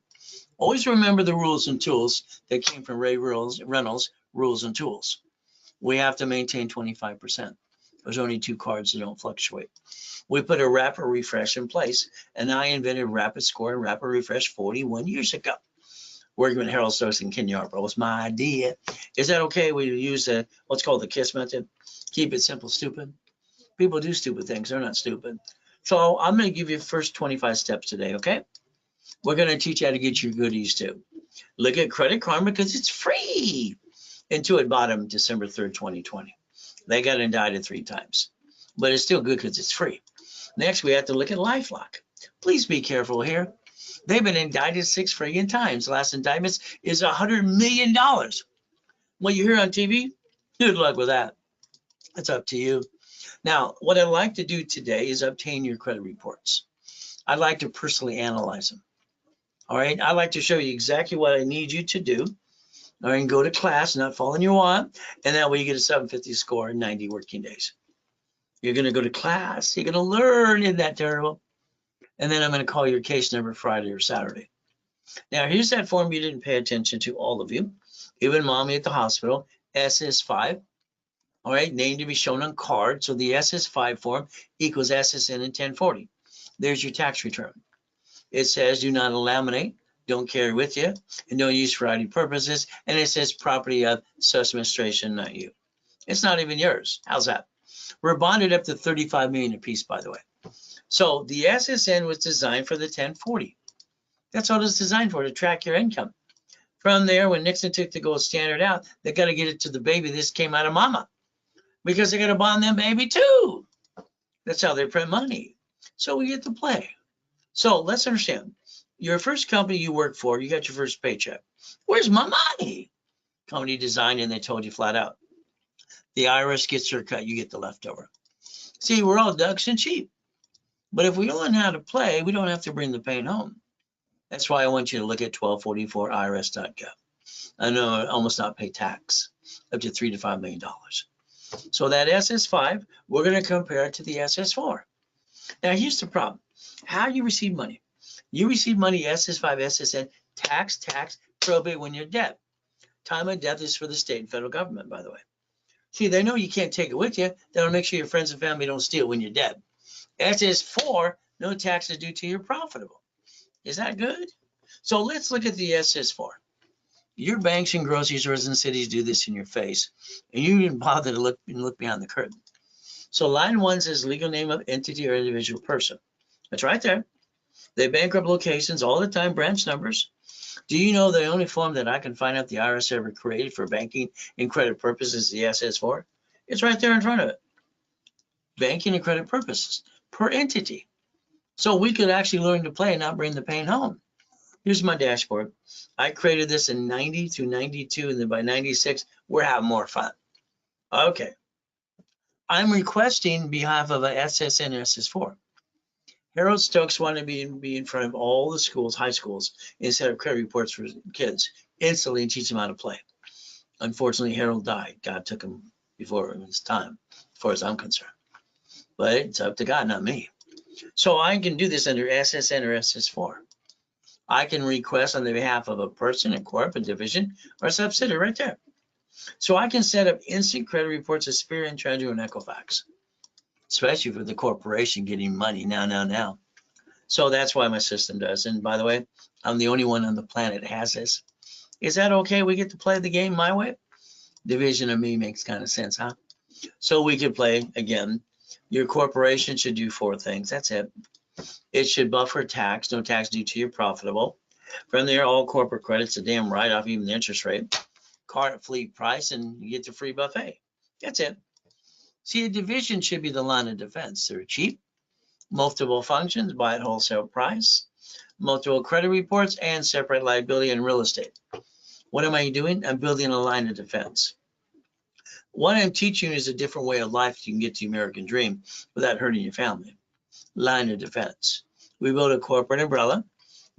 Always remember the rules and tools that came from Ray Reynolds, Rules and Tools. We have to maintain 25%. There's only 2 cards that don't fluctuate. We put a rapid refresh in place, and I invented rapid score and rapid refresh 41 years ago. Working with Harold Stokes and Ken Yarbrough was my idea. Is that okay? We use what's called the KISS method. Keep it simple, stupid. People do stupid things. They're not stupid. So I'm going to give you the first 25 steps today, okay? We're going to teach you how to get your goodies too. Look at Credit Karma because it's free. Intuit bought them December 3rd, 2020. They got indicted 3 times, but it's still good because it's free. Next, we have to look at LifeLock. Please be careful here. They've been indicted 6 friggin' times. The last indictment is $100 million. What you hear on TV, good luck with that. It's up to you. Now, what I'd like to do today is obtain your credit reports. I'd like to personally analyze them. All right, I'd like to show you exactly what I need you to do. All right, and go to class, not fall in your want, and that way you get a 750 score in 90 working days. You're going to go to class. You're going to learn. Isn't that terrible? And then I'm going to call your case number Friday or Saturday. Now, here's that form you didn't pay attention to, all of you. Even mommy at the hospital, SS5. All right, name to be shown on card. So the SS5 form equals SSN in 1040. There's your tax return. It says do not laminate, don't carry with you, and don't use for ID purposes. And it says property of such administration, not you. It's not even yours. How's that? We're bonded up to $35 million apiece, by the way. So the SSN was designed for the 1040. That's all it's designed for, to track your income. From there, when Nixon took the gold standard out, they got to get it to the baby. This came out of mama because they got to bond them baby too. That's how they print money. So we get to play. So let's understand. Your first company you work for, you got your first paycheck. Where's my money? Company designed and they told you flat out. The IRS gets their cut, you get the leftover. See, we're all ducks and sheep. But if we learn how to play, we don't have to bring the pain home. That's why I want you to look at 1244irs.gov. I know almost not pay tax up to $3 to $5 million. So that SS5, we're going to compare it to the SS4. Now here's the problem. How do you receive money? You receive money SS5, SSN, tax, probate when you're dead. Time of death is for the state and federal government, by the way. See, they know you can't take it with you. They'll make sure your friends and family don't steal when you're dead. SS4, no taxes due till you're profitable. Is that good? So let's look at the SS4. Your banks and grocery stores and cities do this in your face, and you didn't bother to look behind the curtain. So line 1 says legal name of entity or individual person. That's right there. They bankrupt locations all the time, branch numbers. Do you know the only form that I can find out the IRS ever created for banking and credit purposes is the SS4? It's right there in front of it. Banking and credit purposes per entity. So we could actually learn to play and not bring the pain home. Here's my dashboard. I created this in 90 through 92, and then by 96, we're having more fun. Okay. I'm requesting behalf of a SSN and SS4. Harold Stokes wanted to be in front of all the schools, high schools, and set up credit reports for kids instantly and teach them how to play. Unfortunately, Harold died. God took him before his time, as far as I'm concerned. But it's up to God, not me. So I can do this under SSN or SS4. I can request on the behalf of a person, a corp, a division, or a subsidiary right there. So I can set up instant credit reports of Experian, Treasury, and Equifax, especially for the corporation getting money now. So that's why my system does. And by the way, I'm the only one on the planet that has this. Is that okay? We get to play the game my way? Division of me makes kind of sense, huh? So we could play again. Your corporation should do 4 things. That's it. It should buffer tax, no tax due to you're profitable. From there, all corporate credits, a damn write-off, even the interest rate. Card fleet price, and you get the free buffet. That's it. See, a division should be the line of defense. They're cheap, multiple functions, buy at wholesale price, multiple credit reports, and separate liability and real estate. What am I doing? I'm building a line of defense. What I'm teaching is a different way of life you can get to the American dream without hurting your family. Line of defense. We build a corporate umbrella.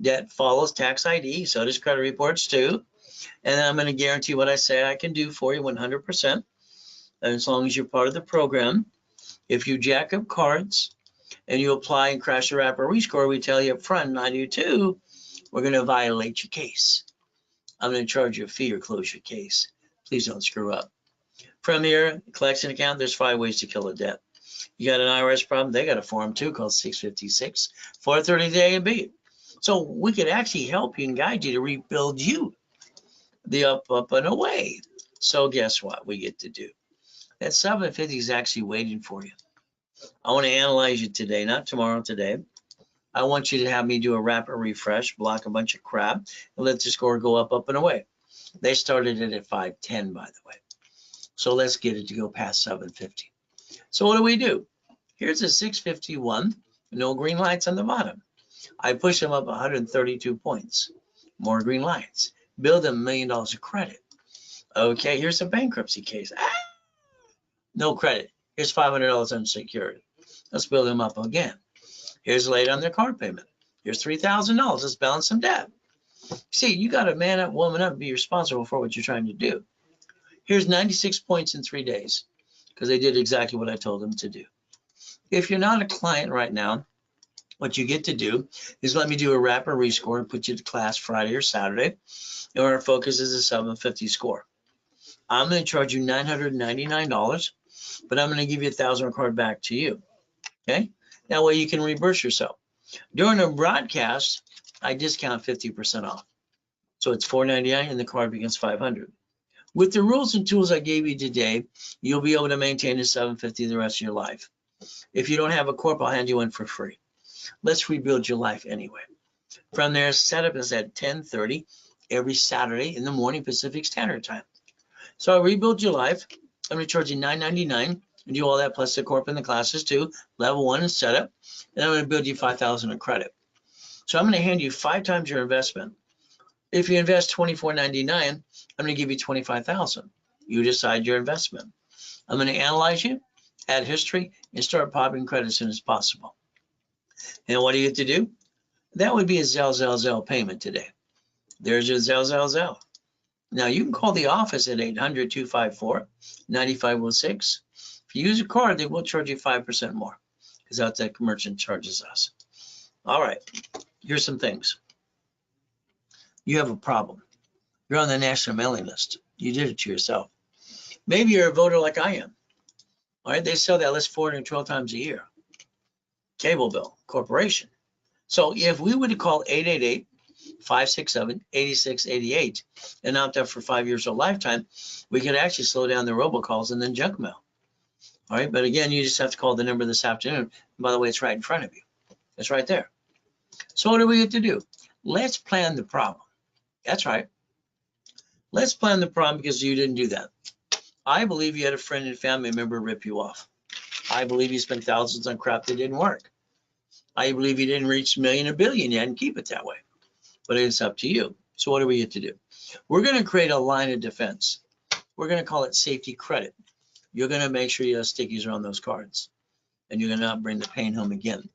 Debt follows tax ID, so does credit reports too. And I'm going to guarantee what I say I can do for you 100%, as long as you're part of the program. If you jack up cards and you apply and crash the wrap or rescore, we tell you up front, and I do too, we're going to violate your case. I'm going to charge you a fee or close your case. Please don't screw up. From here, collection account, there's 5 ways to kill a debt. You got an IRS problem, they got a form too called 656 for 30-day A&B. So we could actually help you and guide you to rebuild you the up and away. So guess what we get to do? That 750 is actually waiting for you. I want to analyze you today, not tomorrow, today. I want you to have me do a rapid refresh, block a bunch of crap, and let the score go up and away. They started it at 510, by the way. So let's get it to go past 750. So what do? Here's a 651, no green lights on the bottom. I push them up 132 points. More green lights. Build them $1 million of credit. Okay, here's a bankruptcy case. No credit. Here's $500 unsecured. Let's build them up again. Here's late on their car payment. Here's $3,000. Let's balance some debt. See, you got to man up, woman up, and be responsible for what you're trying to do. Here's 96 points in 3 days because they did exactly what I told them to do. If you're not a client right now, what you get to do is let me do a rapid rescore and put you to class Friday or Saturday. And our focus is a 750 score. I'm going to charge you $999, but I'm going to give you $1,000 card back to you. Okay? That way you can reimburse yourself. During a broadcast, I discount 50% off. So it's $499 and the card becomes $500. With the rules and tools I gave you today, you'll be able to maintain a 750 the rest of your life. If you don't have a corp, I'll hand you one for free. Let's rebuild your life anyway. From there, setup is at 10:30 every Saturday in the morning Pacific Standard Time. So I rebuild your life. I'm going to charge you $9.99 and do all that plus the corp and the classes too. Level 1 and setup. And I'm going to build you $5,000 in credit. So I'm going to hand you 5 times your investment. If you invest $24.99, I'm going to give you $25,000. You decide your investment. I'm going to analyze you, add history, and start popping credit as soon as possible. And what do you get to do? That would be a Zelle payment today. There's your Zelle. Now you can call the office at 800-254-9506. If you use a card, they will charge you 5% more because that's what the merchant charges us. All right, here's some things. You have a problem. You're on the national mailing list. You did it to yourself. Maybe you're a voter like I am. All right, they sell that list 412 times a year. Cable bill, corporation. So if we were to call 888-567-8688 and opt up for 5 years or lifetime, we could actually slow down the robocalls and then junk mail. All right, but again, you just have to call the number this afternoon. And by the way, it's right in front of you. It's right there. So what do we get to do? Let's plan the problem. That's right. Let's plan the problem because you didn't do that. I believe you had a friend and family member rip you off. I believe you spent thousands on crap that didn't work. I believe you didn't reach a million or billion yet and keep it that way. But it's up to you. So what do we get to do? We're going to create a line of defense. We're going to call it safety credit. You're going to make sure you have stickies around those cards. And you're going to not bring the pain home again.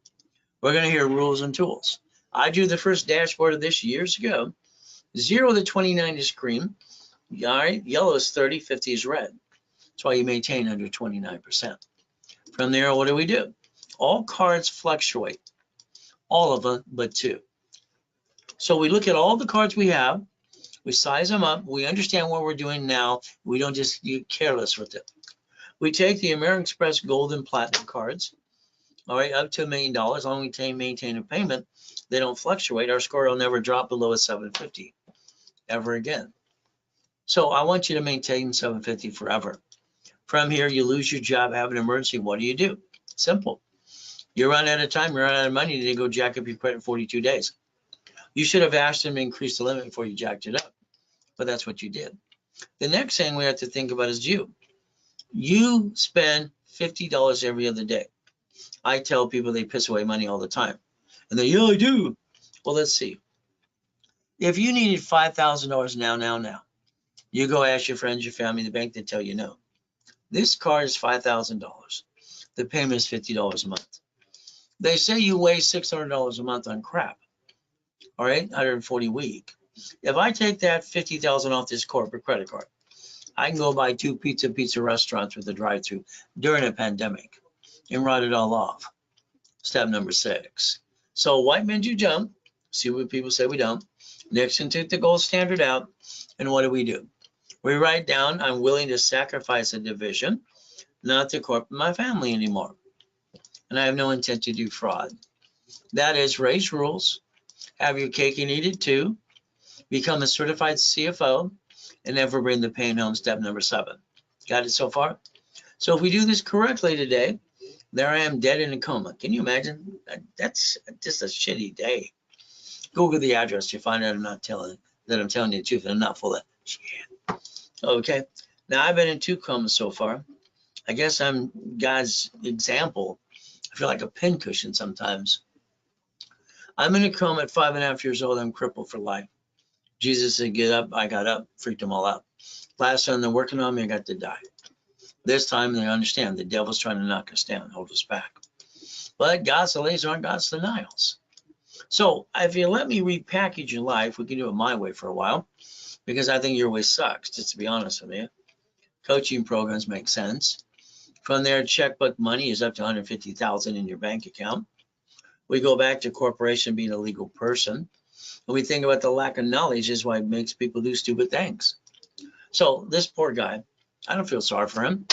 We're going to hear rules and tools. I drew the first dashboard of this years ago. 0 to 29 is green. All right, yellow is 30, 50 is red. That's why you maintain under 29%. From there, what do? All cards fluctuate. All of them but 2. So we look at all the cards we have, we size them up, we understand what we're doing now, we don't just get careless with it. We take the American Express Gold and Platinum cards, all right, up to $1 million, as long as we maintain a payment, they don't fluctuate, our score will never drop below a 750 ever again. So I want you to maintain 750 forever. From here, you lose your job, have an emergency, what do? Simple. You run out of time, you run out of money, they go jack up your credit in 42 days. You should have asked them to increase the limit before you jacked it up, but that's what you did. The next thing we have to think about is you. You spend $50 every other day. I tell people they piss away money all the time. And they, yeah, I do. Well, let's see. If you needed $5,000 now, you go ask your friends, your family, the bank, they tell you no. This card is $5,000. The payment is $50 a month. They say you waste $600 a month on crap. All right, 140 a week. If I take that $50,000 off this corporate credit card, I can go buy 2 pizza restaurants with a drive-through during a pandemic and write it all off. Step number 6. So white men do jump. See what people say we don't. Nixon took the gold standard out. And what do? We write down, I'm willing to sacrifice a division, not to corporate my family anymore. And I have no intent to do fraud. That is, raise rules, have your cake and eat it too, become a certified CFO, and never bring the pain home. Step number 7. Got it so far? So if we do this correctly today, there I am dead in a coma. Can you imagine? That's just a shitty day. Google the address. You find out I'm telling you the truth and I'm not full of shit. Okay. Now I've been in 2 comas so far. I guess I'm God's example. I feel like a pincushion sometimes. I'm in a coma at 5.5 years old. I'm crippled for life. Jesus said, get up. I got up, freaked them all out. Last time they're working on me, I got to die. This time they understand the devil's trying to knock us down, hold us back. But God's delays aren't God's denials. So if you let me repackage your life, we can do it my way for a while, because I think your way sucks, just to be honest with you. Coaching programs make sense. From there, checkbook money is up to $150,000 in your bank account. We go back to corporation being a legal person. And we think about the lack of knowledge is why it makes people do stupid things. So this poor guy, I don't feel sorry for him.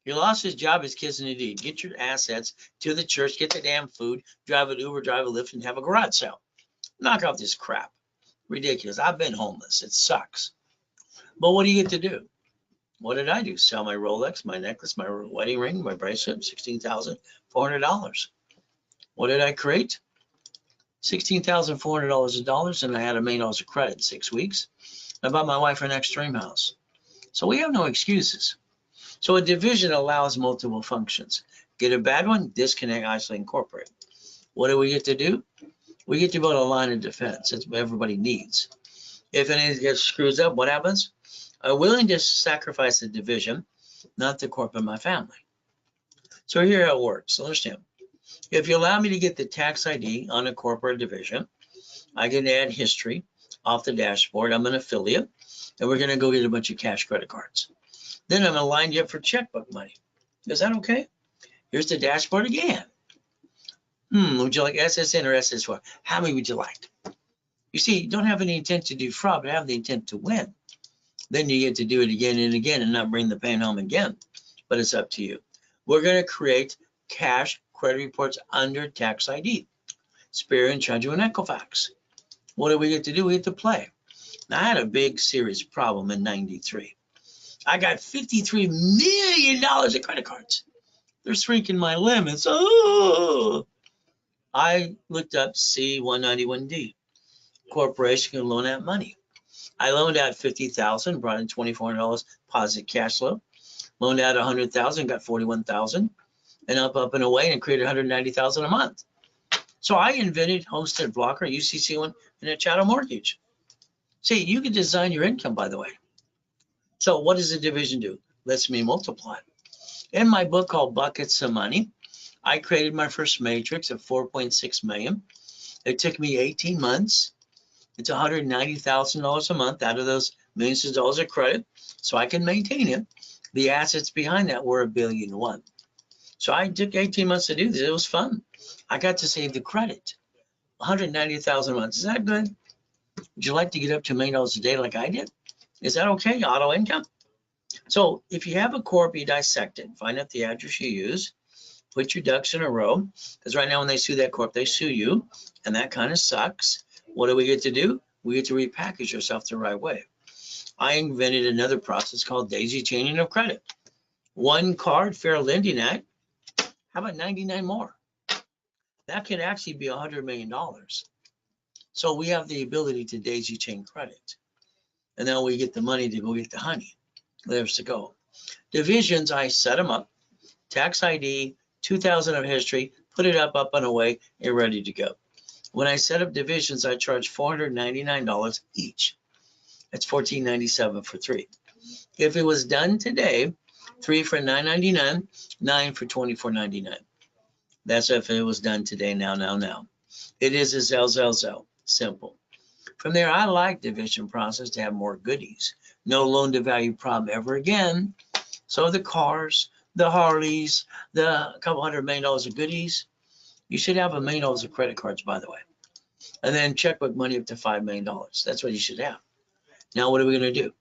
He lost his job, his kids, and a deed. Get your assets to the church, get the damn food, drive an Uber, drive a Lyft, and have a garage sale. Knock off this crap. Ridiculous. I've been homeless. It sucks. But what do you get to do? What did I do? Sell my Rolex, my necklace, my wedding ring, my bracelet, $16,400. What did I create? $16,400 and I had $1 million of credit in 6 weeks. I bought my wife an extreme house. So we have no excuses. So a division allows multiple functions. Get a bad one, disconnect, isolate, incorporate. What do we get to do? We get to build a line of defense. That's what everybody needs. If anything gets screws up, what happens? I'm willing to sacrifice the division, not the corporate, my family. So here how it works. Understand. If you allow me to get the tax ID on a corporate division, I can add history off the dashboard. I'm an affiliate, and we're going to go get a bunch of cash credit cards. Then I'm going to line you up for checkbook money. Is that okay? Here's the dashboard again. Would you like SSN or SS4? How many would you like? You see, you don't have any intent to do fraud, but have the intent to win. Then you get to do it again and again and not bring the pain home again. But it's up to you. We're going to create cash credit reports under tax ID. Spirit and Chudju and Equifax. What do we get to do? We get to play. Now, I had a big serious problem in '93. I got $53 million of credit cards. They're shrinking my limits. Oh! I looked up C-191D. Corporation can loan out money. I loaned out $50,000, brought in $2,400 positive cash flow. Loaned out $100,000, got $41,000, and up and away, and created $190,000 a month. So I invented Homestead Blocker, UCC one, and a chattel mortgage. See, you can design your income, by the way. So what does a division do? Lets me multiply. In my book called Buckets of Money, I created my first matrix of 4.6 million. It took me 18 months. It's $190,000 a month out of those millions of dollars of credit, so I can maintain it. The assets behind that were $1.1 billion. So I took 18 months to do this. It was fun. I got to save the credit. $190,000 a month. Is that good? Would you like to get up to $1 million a day like I did? Is that okay? Auto income? So if you have a corp, you dissect it. Find out the address you use. Put your ducks in a row. Because right now when they sue that corp, they sue you. And that kind of sucks. What do we get to do? We get to repackage yourself the right way. I invented another process called daisy chaining of credit. One card, Fair Lending Act. How about 99 more? That could actually be $100 million. So we have the ability to daisy chain credit. And then we get the money to go get the honey. There's to go. Divisions, I set them up. Tax ID, 2,000 of history, put it up and away, and ready to go. When I set up divisions, I charge $499 each. That's $14.97 for 3. If it was done today, 3 for $9.99, 9 for $24.99. That's if it was done today, now. It is a Zell. Simple. From there, I like division process to have more goodies. No loan to value problem ever again. So the cars, the Harleys, the couple $100 million of goodies. You should have $1 million of credit cards, by the way. And then checkbook money up to $5 million. That's what you should have. Now, what are we going to do?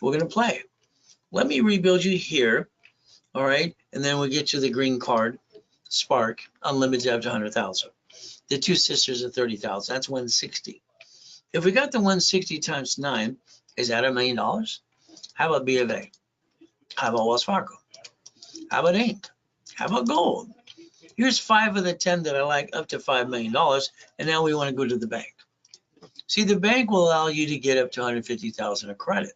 We're going to play. Let me rebuild you here. All right. And then we'll get you the green card, Spark, unlimited up to 100,000. The two sisters are 30,000. That's 160. If we got the 160 times 9, is that $1 million? How about B of A? How about Wells Fargo? How about Inc? How about gold? Here's 5 of the 10 that I like, up to $5 million. And now we want to go to the bank. See, the bank will allow you to get up to $150,000 of credit,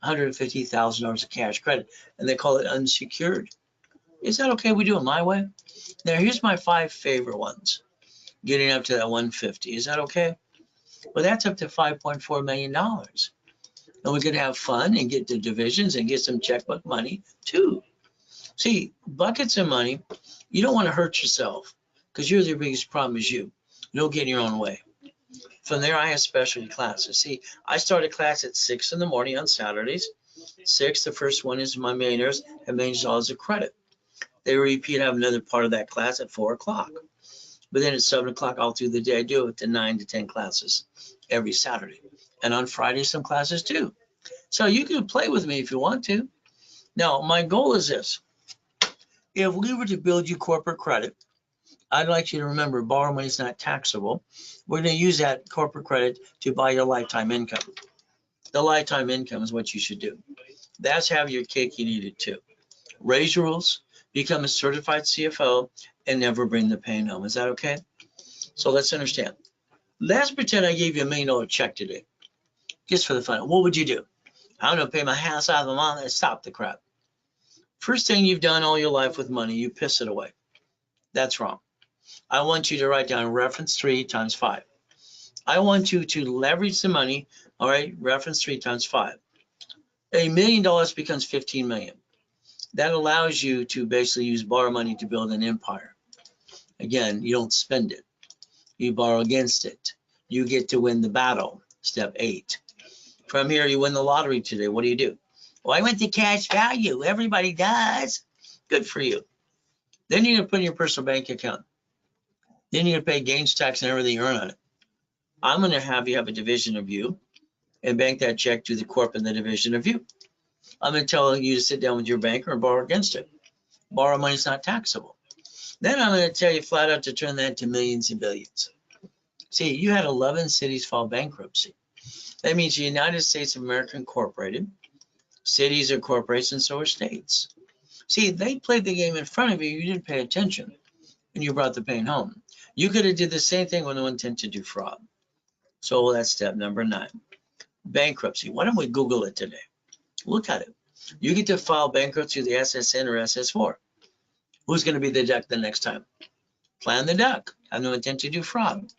$150,000 of cash credit, and they call it unsecured. Is that okay? We do it my way. Now, here's my 5 favorite ones. Getting up to that 150. Is that okay? Well, that's up to $5.4 million. And we can have fun and get the divisions and get some checkbook money too. See, buckets of money, you don't want to hurt yourself because you're the biggest problem is you. You don't get in your own way. From there, I have specialty classes. See, I start a class at 6 in the morning on Saturdays. 6, the first one is my millionaires and millions of dollars of credit. They repeat, I have another part of that class at 4 o'clock. But then at 7 o'clock all through the day, I do it to 9 to 10 classes every Saturday. And on Friday, some classes too. So you can play with me if you want to. Now, my goal is this. If we were to build you corporate credit, I'd like you to remember borrow money is not taxable. We're going to use that corporate credit to buy your lifetime income. The lifetime income is what you should do. That's have your cake and eat it too. Raise your rules, become a certified CFO, and never bring the pain home. Is that okay? So let's understand. Let's pretend I gave you $1 million check today, just for the fun. What would you do? I'm gonna pay my house out of the month and stop the crap. First thing you've done all your life with money, you piss it away. That's wrong. I want you to write down reference 3 times 5. I want you to leverage the money, all right, reference 3 times 5. $1 million becomes 15 million. That allows you to basically use borrow money to build an empire. Again, you don't spend it. You borrow against it. You get to win the battle. Step 8. From here, you win the lottery today. What do? Well, I went to cash value. Everybody does. Good for you. Then you're going to put in your personal bank account. Then you're going to pay gains tax and everything you earn on it. I'm going to have you have a division of you and bank that check to the corp in the division of you. I'm going to tell you to sit down with your banker and borrow against it. Borrow money is not taxable. Then I'm going to tell you flat out to turn that to millions and billions. See, you had 11 cities file bankruptcy. That means the United States of America Incorporated, cities are corporations, so are states. See, they played the game in front of you. You didn't pay attention, and you brought the pain home. You could have did the same thing with no intent to do fraud. So that's step number 9. Bankruptcy. Why don't we Google it today? Look at it. You get to file bankruptcy with the SSN or SS4. Who's going to be the duck the next time? Plan the duck. Have no intent to do fraud.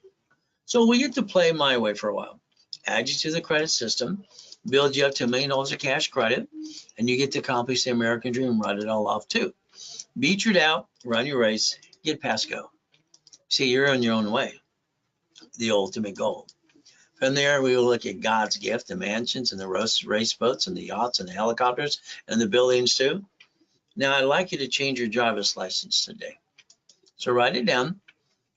So we get to play my way for a while. Add you to the credit system, build you up to $1 million of cash credit, and you get to accomplish the American dream, write it all off too. Beat your doubt, run your race, get past go. See, you're on your own way, the ultimate goal. From there, we will look at God's gift, the mansions and the race boats and the yachts and the helicopters and the buildings too. Now, I'd like you to change your driver's license today. So write it down.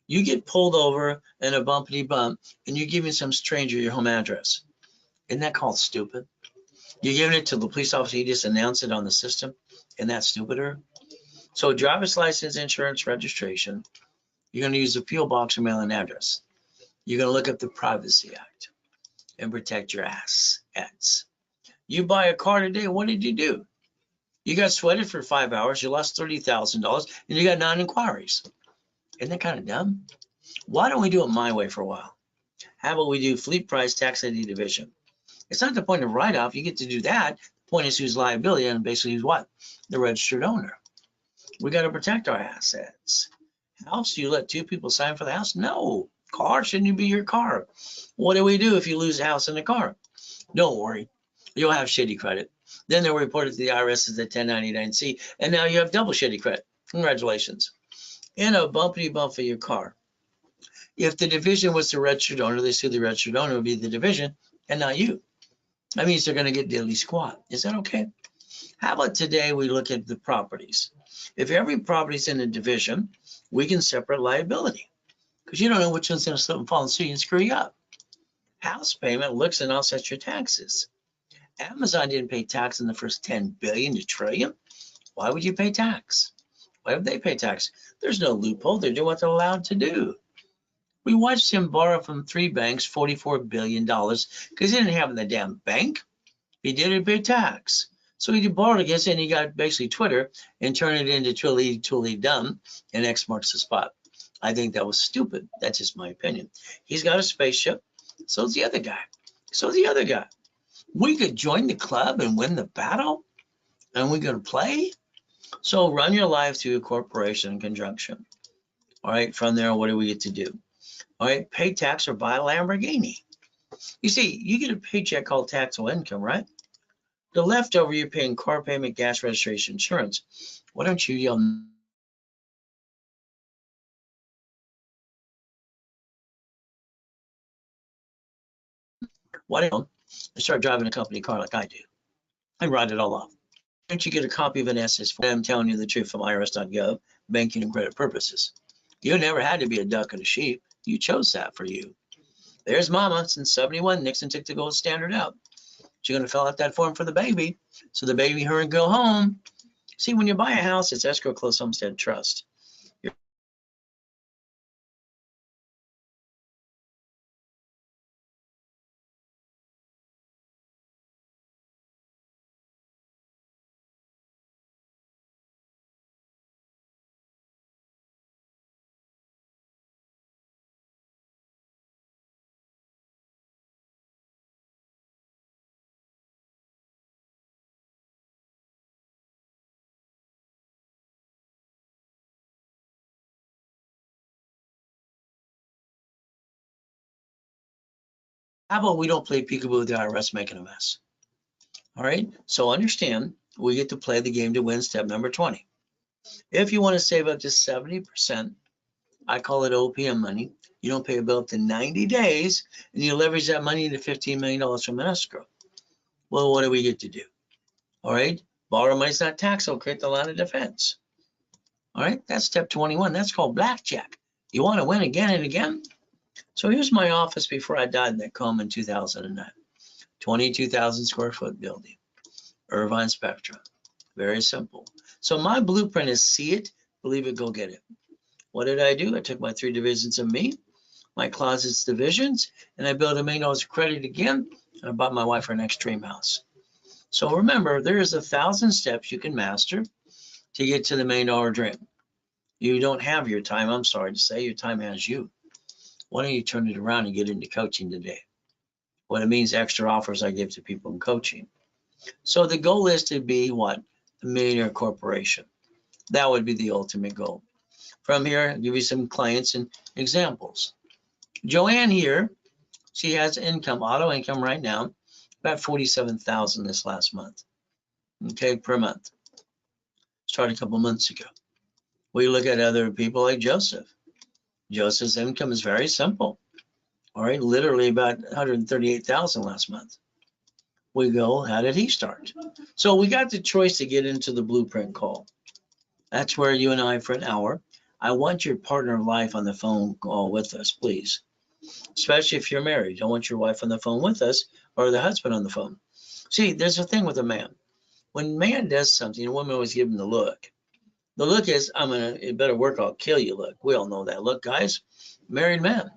You get pulled over in a bumpity bump and you're giving some stranger your home address. Isn't that called stupid? You're giving it to the police officer, you just announce it on the system. Isn't that stupider? So driver's license, insurance, registration, you're going to use the PO box or mailing address. You're going to look up the Privacy Act and protect your assets. You buy a car today, what did you do? You got sweated for 5 hours, you lost $30,000, and you got 9 inquiries. Isn't that kind of dumb? Why don't we do it my way for a while? How about we do fleet price tax ID division? It's not the point of write-off. You get to do that. The point is whose liability and basically who's what? The registered owner. We got to protect our assets. House, you let 2 people sign for the house? No. Car, shouldn't you be your car? What do we do if you lose a house and a car? Don't worry. You'll have shitty credit. Then they'll report it to the IRS as a 1099-C, and now you have double shitty credit. Congratulations. In a bumpity bump for your car. If the division was the registered owner, they sue the registered owner, it would be the division and not you. That means they're going to get diddly squat. Is that okay? How about today we look at the properties? If every property is in a division, we can separate liability because you don't know which one's going to slip and fall and see and screw you up. House payment looks and offsets your taxes. Amazon didn't pay tax in the first 10 billion to trillion. Why would you pay tax? Why would they pay tax? There's no loophole. They're doing what they're allowed to do. We watched him borrow from 3 banks $44 billion because he didn't have the damn bank. He didn't pay tax. So he borrowed against it and he got basically Twitter and turned it into truly dumb, and X marks the spot. I think that was stupid. That's just my opinion. He's got a spaceship. So's the other guy. So's the other guy. We could join the club and win the battle, and we're going to play. So run your life through a corporation in conjunction. All right. From there, what do we get to do? All right. Pay tax or buy a Lamborghini. You see, you get a paycheck called taxable income, right? The leftover, you're paying car payment, gas registration, insurance. Why don't you yell? Why don't you start driving a company car like I do and write it all off? Why don't you get a copy of an SS4? I'm telling you the truth from IRS.gov, banking and credit purposes. You never had to be a duck and a sheep. You chose that for you. There's mama. Since 71, Nixon took the gold standard out. She's going to fill out that form for the baby. So the baby, her, and go home. See, when you buy a house, it's escrow, close, homestead, trust. How about we don't play peekaboo with the IRS making a mess? All right, so understand, we get to play the game to win, step number 20. If you want to save up to 70%, I call it OPM money. You don't pay a bill up to 90 days, and you leverage that money into $15 million from an escrow. Well, what do we get to do? All right, borrow money's not taxable, create the line of defense. All right, that's step 21. That's called blackjack. You want to win again and again? So here's my office before I died in that coma in 2009. 22,000 square foot building, Irvine Spectrum. Very simple. So my blueprint is see it, believe it, go get it. What did I do? I took my 3 divisions of me, my closets divisions, and I built $1 million of credit again. And I bought my wife her next dream house. So remember, there is 1,000 steps you can master to get to the $1 million dream. You don't have your time. I'm sorry to say, your time has you. Why don't you turn it around and get into coaching today? What it means, extra offers I give to people in coaching. So the goal is to be what? A millionaire corporation. That would be the ultimate goal. From here, I'll give you some clients and examples. Joanne here, she has income, auto income right now, about 47,000 this last month, okay, per month. Started a couple months ago. We look at other people like Joseph. Joseph's income is very simple. All right, literally about 138,000 last month. We go, how did he start? So we got the choice to get into the blueprint call. That's where you and I, for an hour, I want your partner of life on the phone call with us, please. Especially if you're married. Don't want your wife on the phone with us or the husband on the phone. See, there's a thing with a man. When a man does something, a woman always give him the look. The look is, it better work, I'll kill you look. We all know that look, guys. Married men.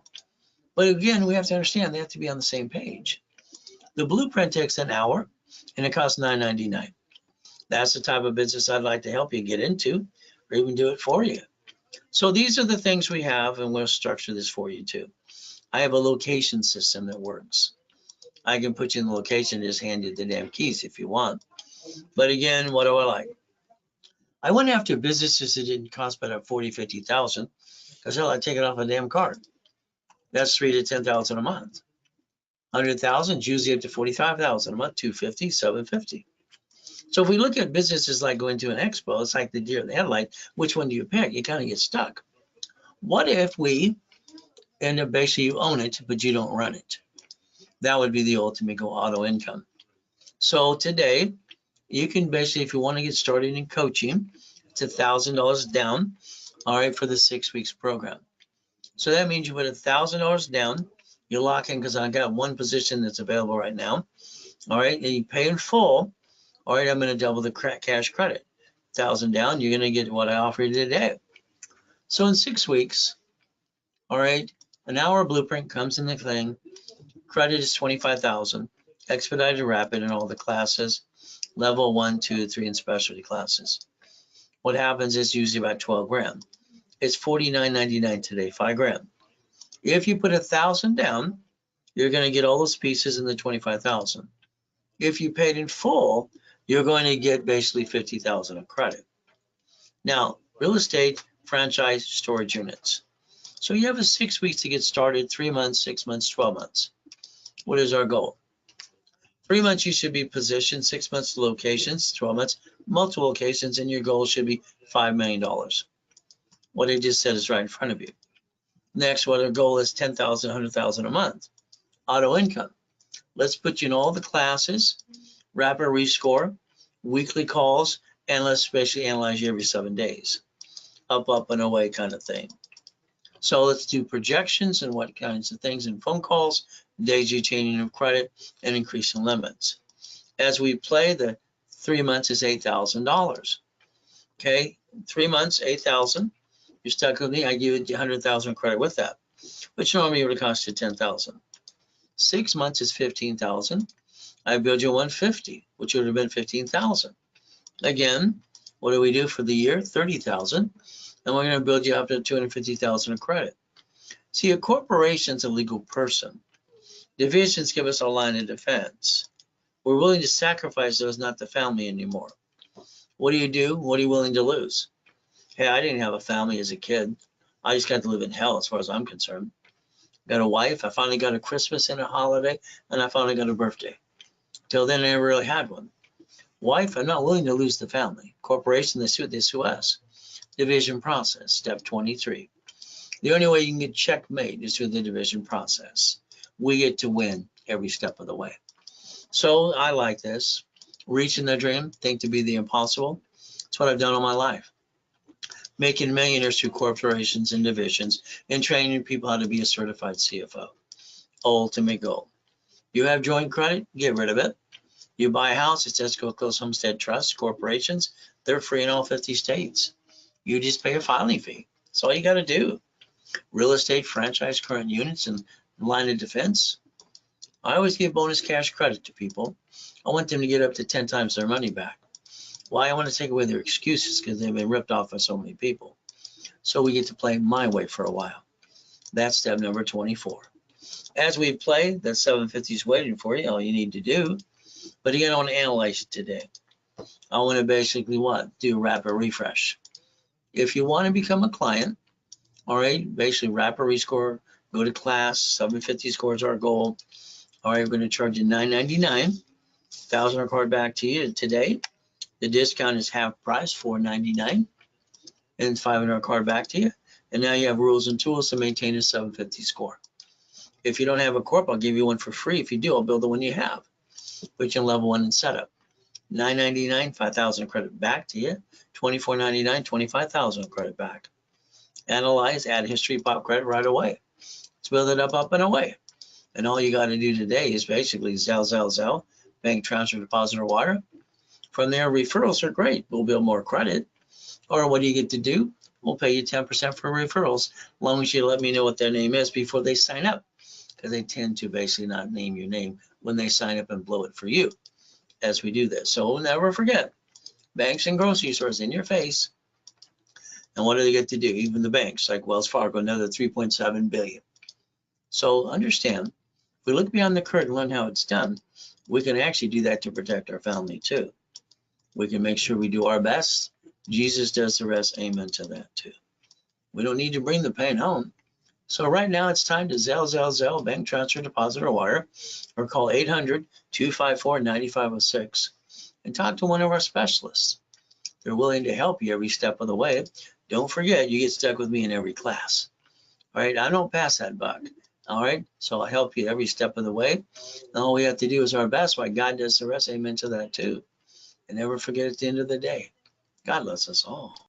But again, we have to understand they have to be on the same page. The blueprint takes an hour and it costs $9.99. That's the type of business I'd like to help you get into or even do it for you. So these are the things we have, and we'll structure this for you too. I have a location system that works. I can put you in the location, just hand you the damn keys if you want. But again, what do I like? I went after businesses that didn't cost but 40, 50,000 because hell, I take it off a damn card. That's 3 to 10,000 a month. 100,000 is usually up to 45,000 a month, 250, 750. So if we look at businesses like going to an expo, it's like the deer in the headlight. Which one do you pick? You kind of get stuck. What if we end up basically you own it, but you don't run it? That would be the ultimate goal, auto income. So today, you can basically, if you want to get started in coaching, it's $1,000 down, all right, for the 6 weeks program. So that means you put $1,000 down, you lock in, because I got one position that's available right now, all right, and you pay in full. All right, I'm going to double the cash credit. 1,000 down, you're going to get what I offer you today. So in 6 weeks, all right, an hour blueprint comes in the thing. Credit is 25,000, expedited, rapid, and all the classes, level 1, 2, 3, and specialty classes. What happens is usually about 12 grand. It's $49.99 today, 5 grand. If you put 1,000 down, you're going to get all those pieces in the 25,000. If you paid in full, you're going to get basically 50,000 of credit. Now, real estate, franchise, storage units. So you have 6 weeks to get started, 3 months, 6 months, 12 months. What is our goal? 3 months you should be positioned, 6 months locations, 12 months, multiple locations, and your goal should be $5 million. What I just said is right in front of you. Next, what our goal is 10,000, 100,000 a month. Auto income. Let's put you in all the classes, rapid rescore, weekly calls, and let's especially analyze you every 7 days. Up, up, and away kind of thing. So let's do projections and what kinds of things in phone calls, daisy chaining of credit, and increasing limits. As we play, the 3 months is $8,000. Okay, 3 months, 8,000. You're stuck with me. I give you 100,000 credit with that, which normally would cost you 10,000. 6 months is 15,000. I build you 150, which would have been 15,000. Again, what do we do for the year? 30,000. And we're going to build you up to 250,000 of credit. See, a corporation's a legal person. Divisions give us our line of defense. We're willing to sacrifice those, not the family anymore. What do? What are you willing to lose? Hey, I didn't have a family as a kid. I just got to live in hell as far as I'm concerned. got a wife, I finally got a Christmas and a holiday, and I finally got a birthday. Till then, I never really had one. Wife, I'm not willing to lose the family. Corporation, they sue us. Division process, step 23. The only way you can get checkmate is through the division process. We get to win every step of the way. So I like this. Reaching the dream, think to be the impossible. It's what I've done all my life. Making millionaires through corporations and divisions and training people how to be a certified CFO. Ultimate goal. You have joint credit, get rid of it. You buy a house, it's Escrow Close Homestead Trust corporations. They're free in all 50 states. You just pay a filing fee. That's all you got to do. Real estate, franchise, current units, and line of defense. I always give bonus cash credit to people. I want them to get up to 10 times their money back. Why? I want to take away their excuses because they've been ripped off by so many people. So we get to play my way for a while. That's step number 24. As we play, that 750 is waiting for you. All you need to do. But again, I want to analyze it today. I want to basically what? Do a rapid refresh. If you want to become a client, all right, basically rapid rescore, go to class, 750 scores our goal. All right, we're going to charge you $9.99. $1,000 card back to you today. The discount is half price, $4.99, and $500 card back to you. And now you have rules and tools to maintain a 750 score. If you don't have a corp, I'll give you one for free. If you do, I'll build the one you have. Put you in level 1 and setup. $9.99, 5,000 credit back to you. $24.99, 25,000 credit back. Analyze, add history, pop credit right away. Let's build it up and away. And all you got to do today is basically Zelle, bank transfer, deposit, or wire. From there, referrals are great. We'll build more credit. Or what do you get to do? We'll pay you 10% for referrals, as long as you let me know what their name is before they sign up. Because they tend to basically not name your name when they sign up and blow it for you as we do this. So never forget, banks and grocery stores in your face. And what do they get to do? Even the banks like Wells Fargo, another $3.7 billion. So understand, if we look beyond the curtain and learn how it's done, we can actually do that to protect our family too. We can make sure we do our best. Jesus does the rest. Amen to that too. We don't need to bring the pain home. So right now it's time to Zelle, bank transfer, deposit, or wire, or call 800-254-9506 and talk to one of our specialists. They're willing to help you every step of the way. Don't forget, you get stuck with me in every class. All right, I don't pass that buck. All right, so I'll help you every step of the way. And all we have to do is our best while God does the rest. Amen to that too. And never forget, at the end of the day, God loves us all.